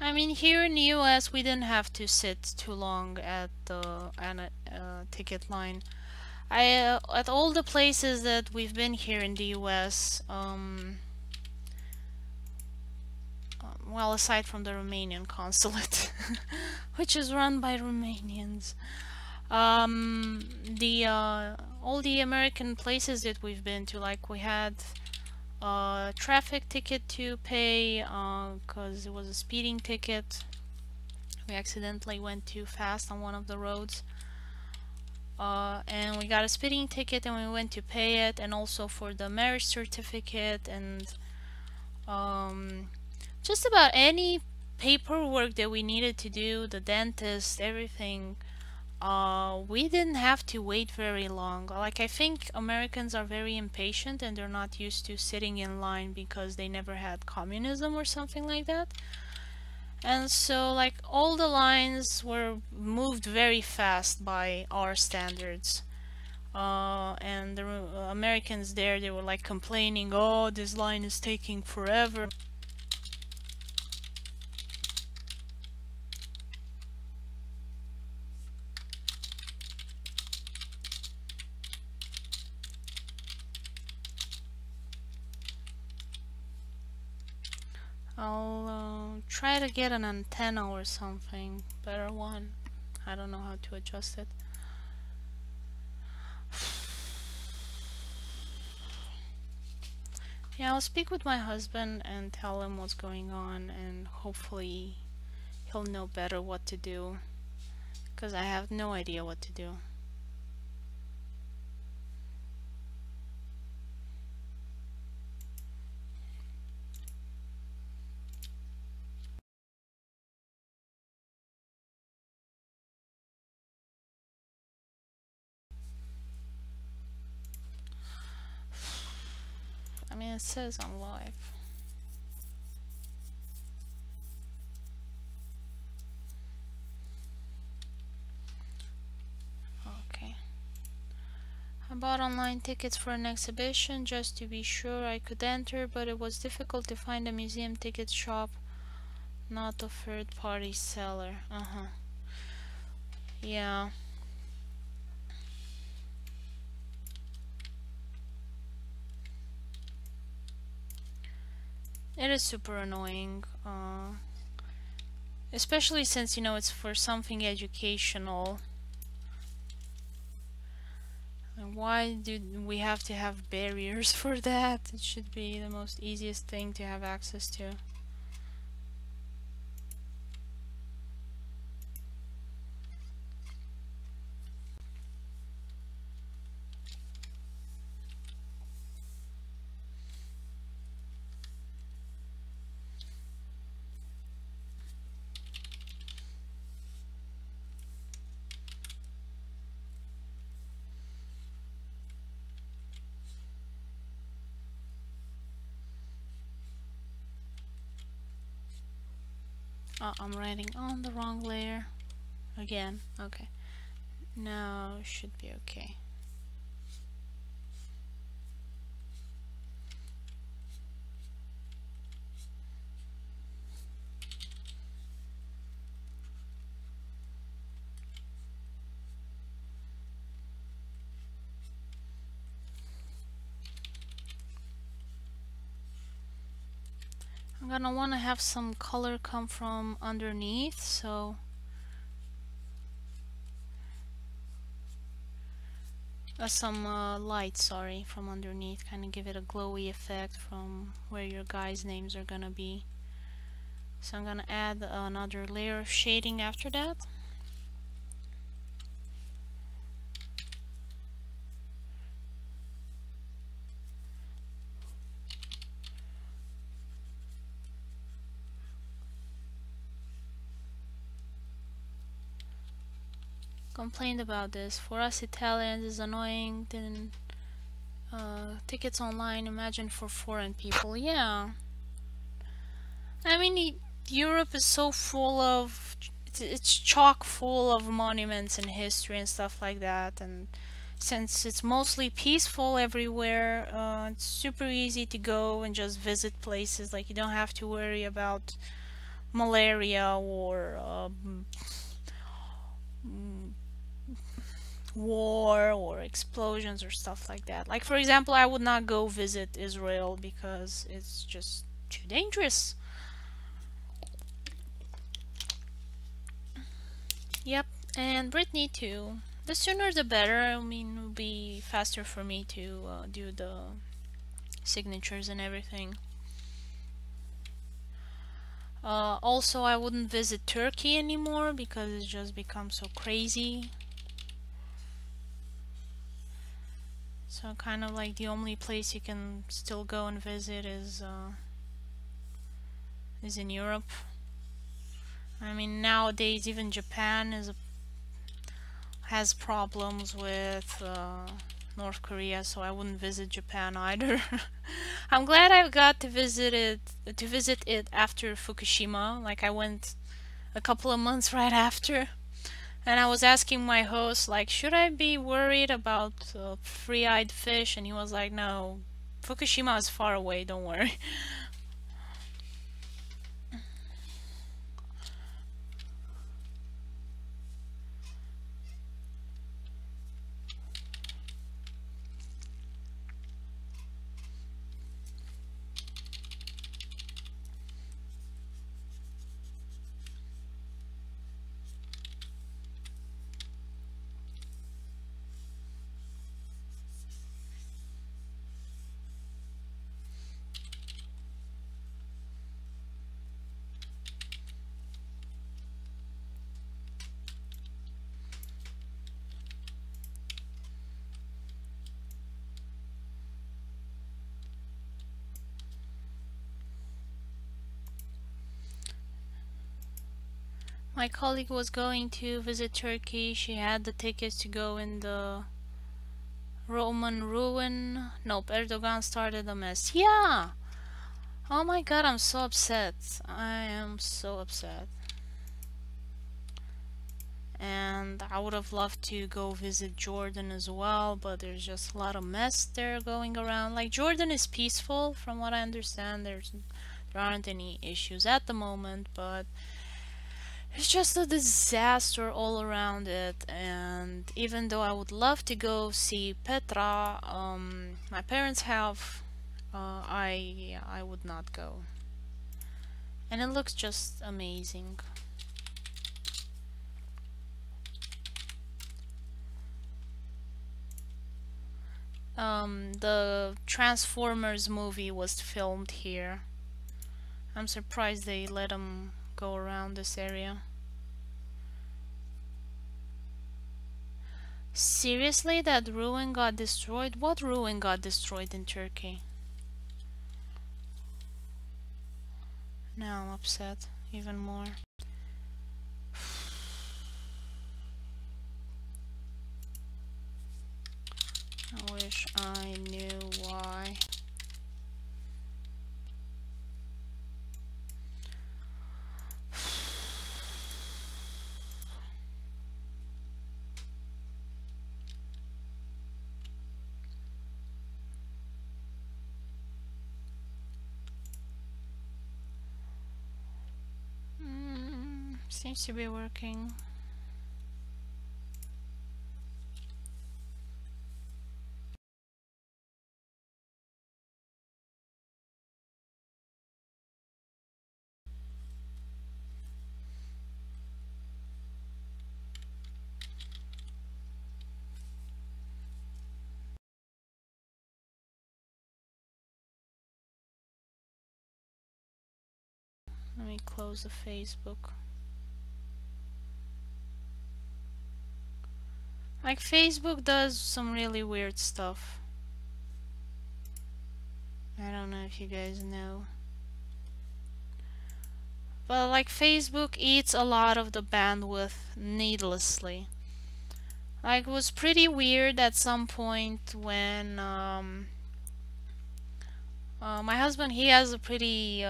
I mean, here in the US, we didn't have to sit too long at the ticket line. At all the places that we've been here in the US, well, aside from the Romanian consulate, which is run by Romanians, the all the American places that we've been to, like we had a traffic ticket to pay because it was a speeding ticket. We accidentally went too fast on one of the roads. And we got a speeding ticket and we went to pay it, and also for the marriage certificate and just about any paperwork that we needed to do, the dentist, everything. We didn't have to wait very long. Like, I think Americans are very impatient and they're not used to sitting in line because they never had communism or something like that. And so, like, all the lines were moved very fast by our standards. And the Americans there, they were like complaining, oh, this line is taking forever. I'll try to get an antenna or something. Better one. I don't know how to adjust it. Yeah, I'll speak with my husband and tell him what's going on, and hopefully he'll know better what to do, because I have no idea what to do. I mean, it says I'm live. Okay. I bought online tickets for an exhibition just to be sure I could enter, but it was difficult to find a museum ticket shop, not a third-party seller. Yeah. It is super annoying. Especially since, you know, it's for something educational. And why do we have to have barriers for that? It should be the most easiest thing to have access to. Oh, I'm writing on the wrong layer again. Okay. Now should be okay. I'm gonna want to have some color come from underneath, so some light, sorry, from underneath, kind of give it a glowy effect from where your guys' names are gonna be. So I'm gonna add another layer of shading after that. Complained about this. For us Italians, it's annoying. Then tickets online, imagine for foreign people. Yeah. I mean, Europe is so full of, it's chock full of monuments and history and stuff like that, and since it's mostly peaceful everywhere, it's super easy to go and just visit places. Like, you don't have to worry about malaria or war or explosions or stuff like that. Like, for example, I would not go visit Israel because it's just too dangerous. Yep, and Brittany too. The sooner the better. I mean, it'll be faster for me to do the signatures and everything. Also, I wouldn't visit Turkey anymore because it's just become so crazy. So kind of like the only place you can still go and visit is in Europe. I mean, nowadays even Japan has problems with North Korea, so I wouldn't visit Japan either. I'm glad I got to visit it after Fukushima. Like, I went a couple of months right after, and I was asking my host, like, should I be worried about three-eyed fish? And he was like, no, Fukushima is far away, don't worry. My colleague was going to visit Turkey. She had the tickets to go in the Roman ruin. Nope, Erdogan started a mess. Yeah! Oh my god, I'm so upset. I am so upset. And I would have loved to go visit Jordan as well, but there's just a lot of mess there going around. Like, Jordan is peaceful from what I understand. There aren't any issues at the moment, but it's just a disaster all around it. And even though I would love to go see Petra, my parents have, I would not go. And it looks just amazing. The Transformers movie was filmed here. I'm surprised they let them go around this area. Seriously, that ruin got destroyed? What ruin got destroyed in Turkey? Now I'm upset even more. I wish I knew why. Seems to be working. Let me close the Facebook. Like, Facebook does some really weird stuff. I don't know if you guys know. But like, Facebook eats a lot of the bandwidth needlessly. Like, it was pretty weird at some point when my husband, he has a pretty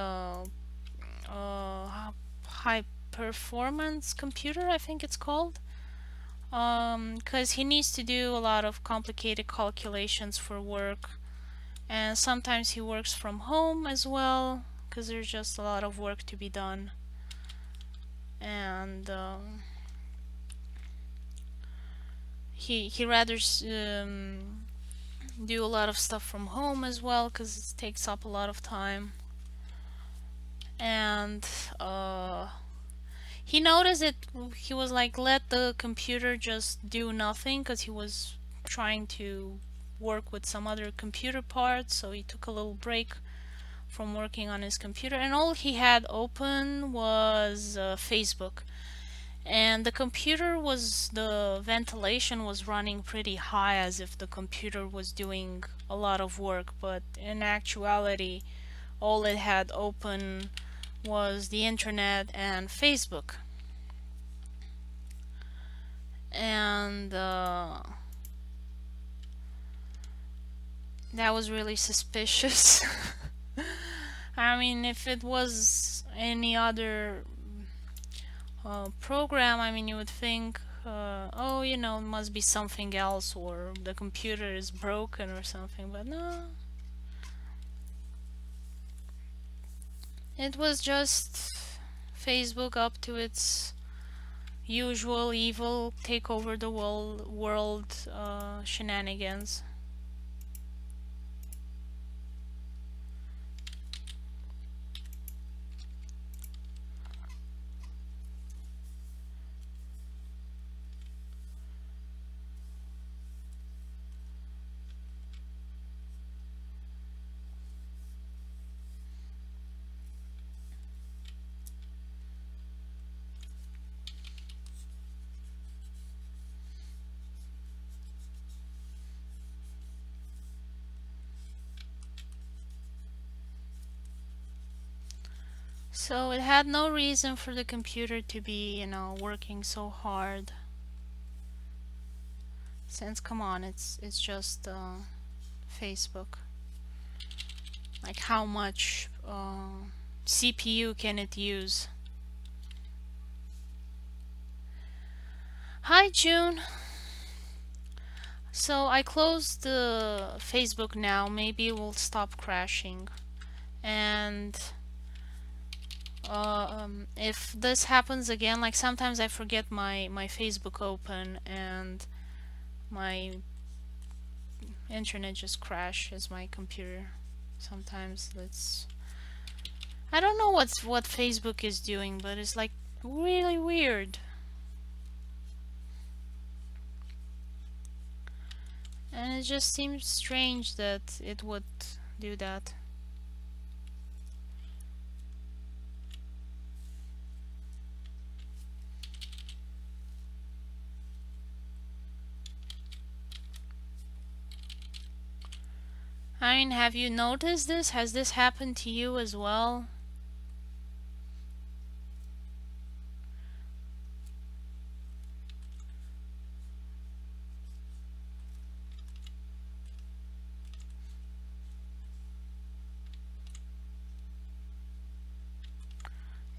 high performance computer, I think it's called. Because he needs to do a lot of complicated calculations for work, and sometimes he works from home as well because there's just a lot of work to be done. And he rather do a lot of stuff from home as well because it takes up a lot of time. And he noticed it. He was like, let the computer just do nothing, because he was trying to work with some other computer parts, so he took a little break from working on his computer, and all he had open was Facebook. And the computer was, the ventilation was running pretty high as if the computer was doing a lot of work, but in actuality all it had open was the internet and Facebook. And that was really suspicious. I mean, if it was any other program, I mean, you would think, oh, you know, it must be something else, or the computer is broken or something, but no. It was just Facebook up to its usual evil take over the world shenanigans. So it had no reason for the computer to be, working so hard. Since, come on, it's just Facebook. Like, how much CPU can it use? Hi, June. So I closed the Facebook now. Maybe it will stop crashing. And if this happens again, like sometimes I forget my Facebook open and my internet just crashes my computer. Sometimes it's, I don't know what Facebook is doing, but it's like really weird. And it just seems strange that it would do that. I mean, have you noticed this? Has this happened to you as well?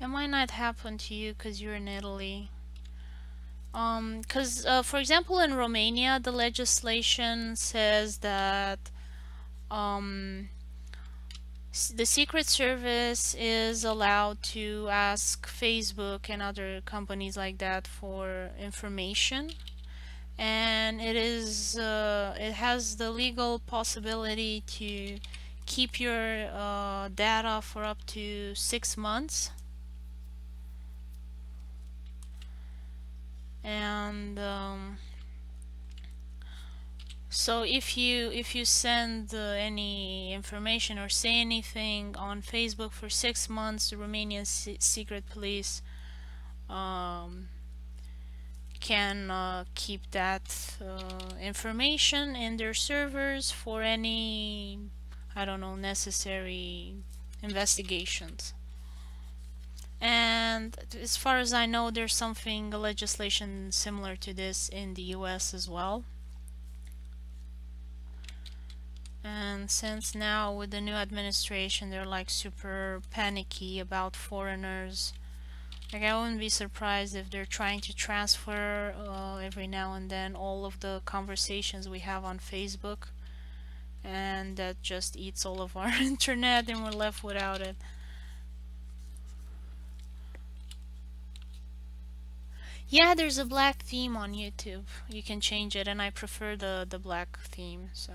It might not happen to you because you're in Italy. For example, in Romania, the legislation says that the Secret Service is allowed to ask Facebook and other companies like that for information, and it has the legal possibility to keep your data for up to 6 months. And so if you send any information or say anything on Facebook for 6 months, the Romanian secret police can keep that information in their servers for any, I don't know, necessary investigations. And as far as I know, there's something, a legislation similar to this in the US as well. And since now with the new administration they're like super panicky about foreigners, like I wouldn't be surprised if they're trying to transfer every now and then all of the conversations we have on Facebook, and that just eats all of our internet and we're left without it. Yeah, there's a black theme on YouTube. You can change it, and I prefer the black theme, so.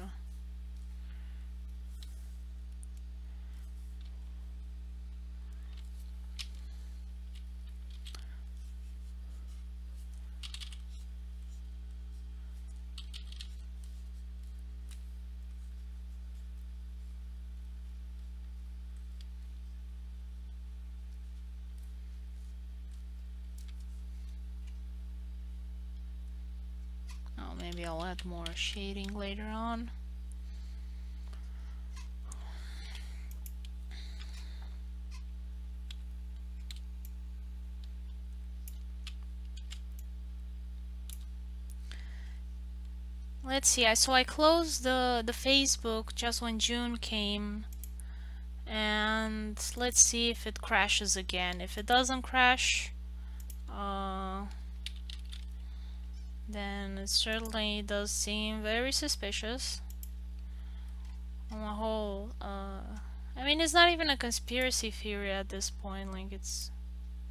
Oh, maybe I'll add more shading later on. Let's see, so I closed the Facebook just when June came, and let's see if it crashes again. If it doesn't crash, then it certainly does seem very suspicious. On the whole, I mean, it's not even a conspiracy theory at this point, like it's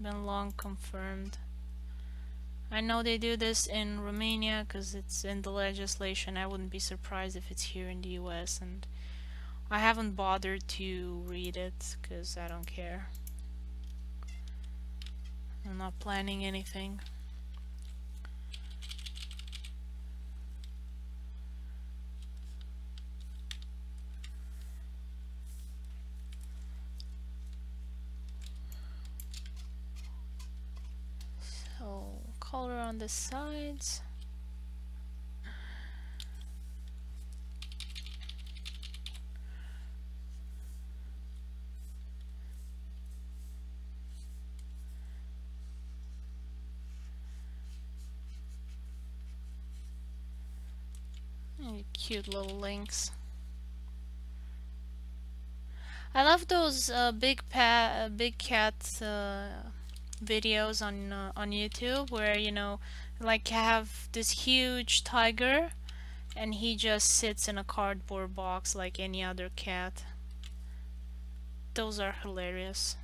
been long confirmed. I know they do this in Romania because it's in the legislation. I wouldn't be surprised if it's here in the US, and I haven't bothered to read it because I don't care. I'm not planning anything. So, color on the sides. Cute little links. I love those big cat videos on YouTube where, you know, like have this huge tiger and he just sits in a cardboard box like any other cat. Those are hilarious.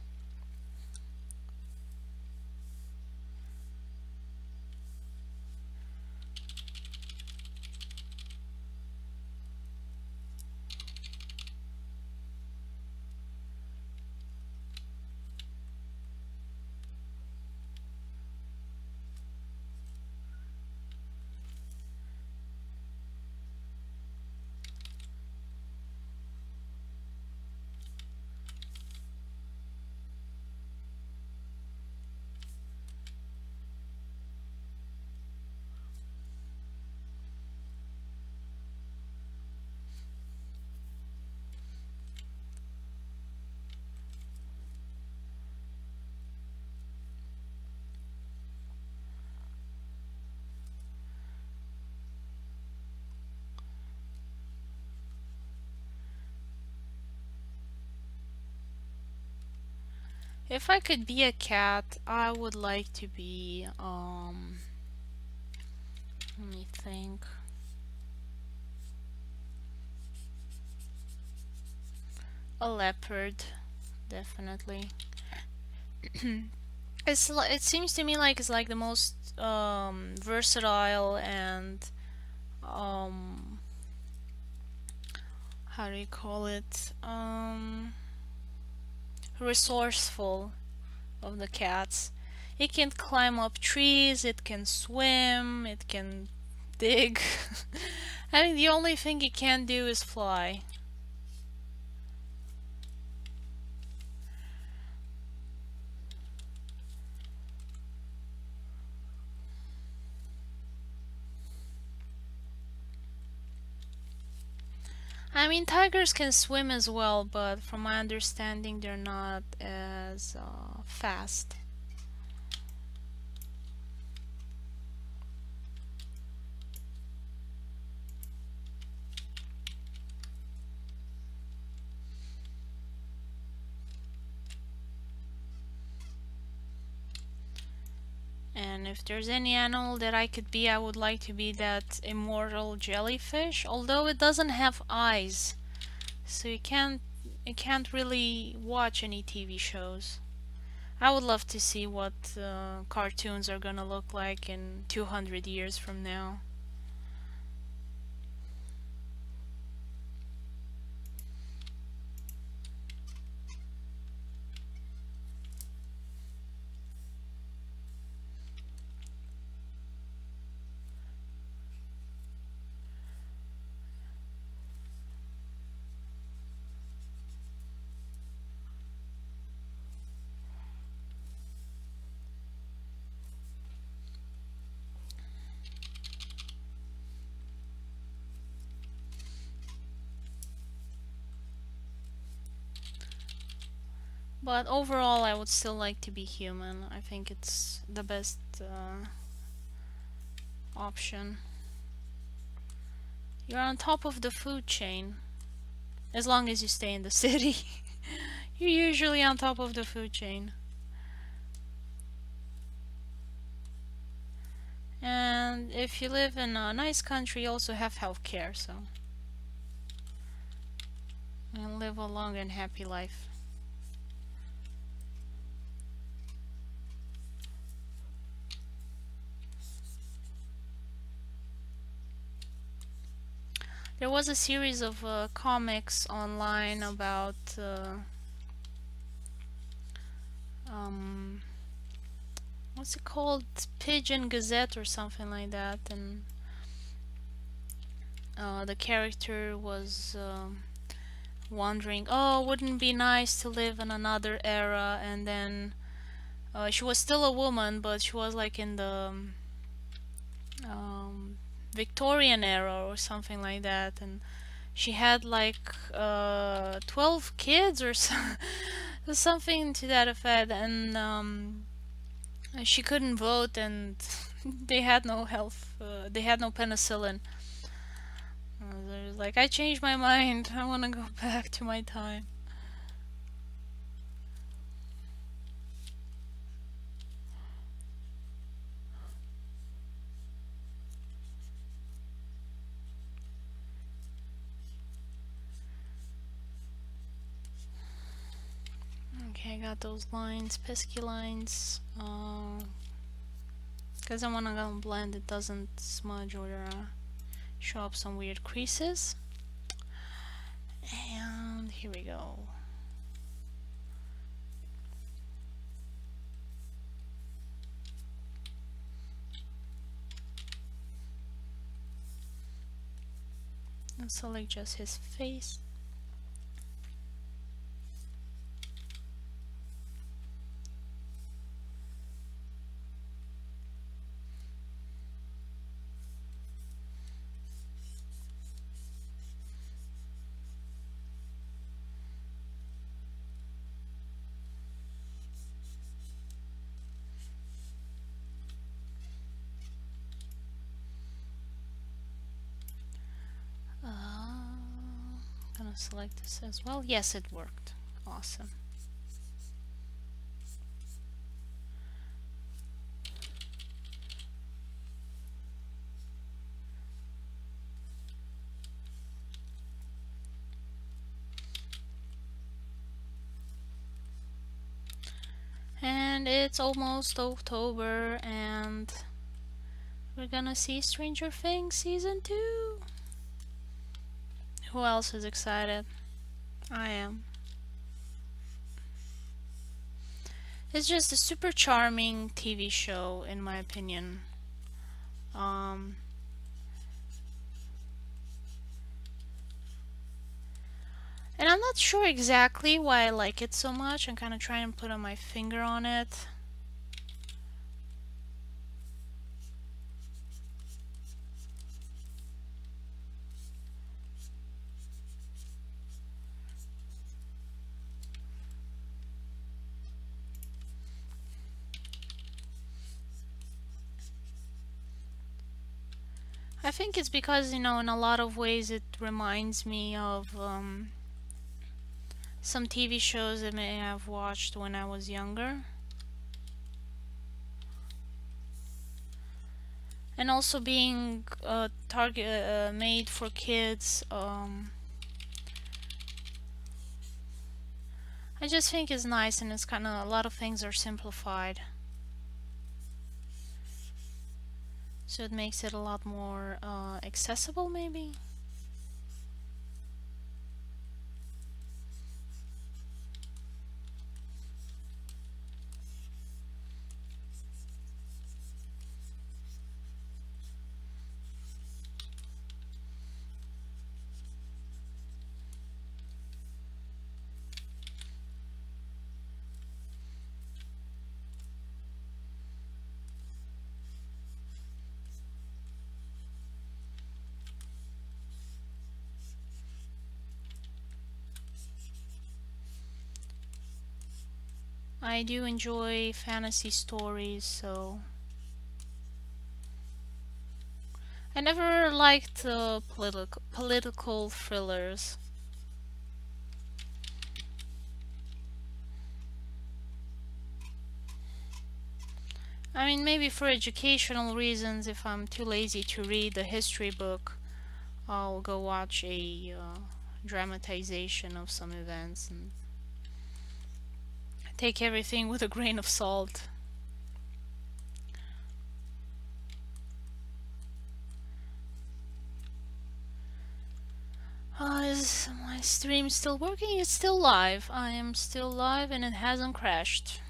If I could be a cat, I would like to be, let me think. A leopard, definitely. It seems to me like it's like the most versatile and how do you call it? Resourceful of the cats. It can climb up trees, it can swim, it can dig. I think the only thing it can't do is fly. I mean, tigers can swim as well, but from my understanding, they're not as fast. And if there's any animal that I could be, I would like to be that immortal jellyfish, although it doesn't have eyes, so it can't really watch any TV shows. I would love to see what cartoons are gonna look like in 200 years from now. But overall, I would still like to be human. I think it's the best option. You're on top of the food chain. As long as you stay in the city. You're usually on top of the food chain. And if you live in a nice country, you also have healthcare, so you'll live a long and happy life. There was a series of comics online about what's it called? Pigeon Gazette or something like that, and the character was wondering, oh, wouldn't it be nice to live in another era? And then she was still a woman, but she was like in the Victorian era or something like that, and she had like 12 kids or so, something to that effect, and she couldn't vote, and they had no health, they had no penicillin. Like, I changed my mind. I want to go back to my time. Okay, I got those lines, pesky lines. Because I want to go blend, it doesn't smudge or show up some weird creases. And here we go. And select just his face. Gonna select this as well. Yes, it worked. Awesome. And it's almost October, and we're gonna see Stranger Things Season 2. Who else is excited? I am. It's just a super charming TV show, in my opinion. And I'm not sure exactly why I like it so much. I'm kind of trying to put my finger on it. I think it's because, in a lot of ways it reminds me of some TV shows I may have watched when I was younger. And also being made for kids, I just think it's nice, and it's kind of, a lot of things are simplified. So it makes it a lot more accessible, maybe? I do enjoy fantasy stories, so I never liked political thrillers. I mean, maybe for educational reasons, if I'm too lazy to read the history book, I'll go watch a dramatization of some events and take everything with a grain of salt. Is my stream still working? It's still live. I am still live and it hasn't crashed.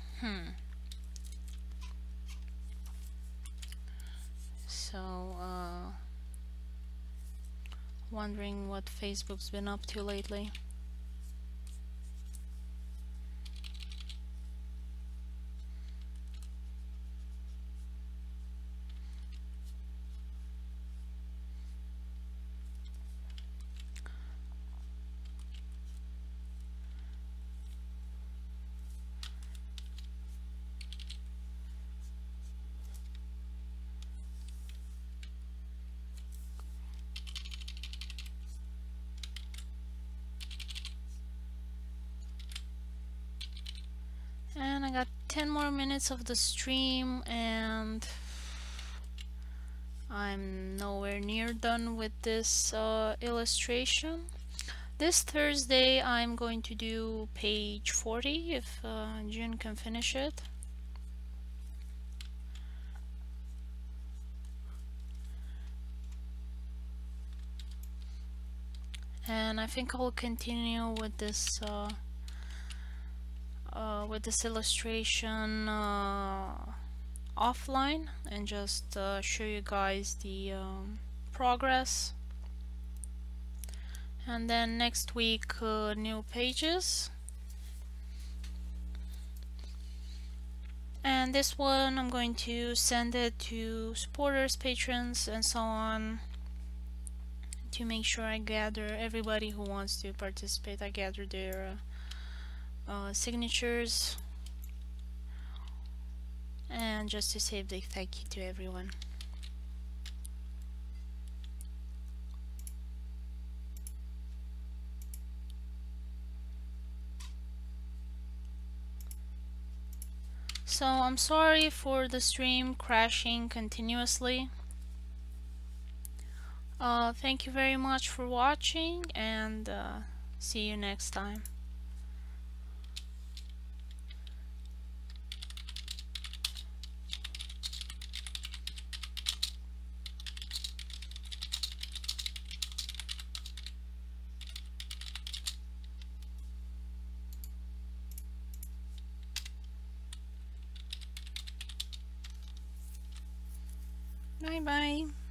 So, wondering what Facebook's been up to lately. And I got 10 more minutes of the stream and I'm nowhere near done with this illustration. This Thursday I'm going to do page 40 if June can finish it. And I think I'll continue with this illustration offline and just show you guys the progress. And then next week new pages. And this one I'm going to send it to supporters, patrons, and so on, to make sure I gather everybody who wants to participate. I gather their signatures, and just to say a big thank you to everyone. So I'm sorry for the stream crashing continuously. Thank you very much for watching, and see you next time. Bye bye.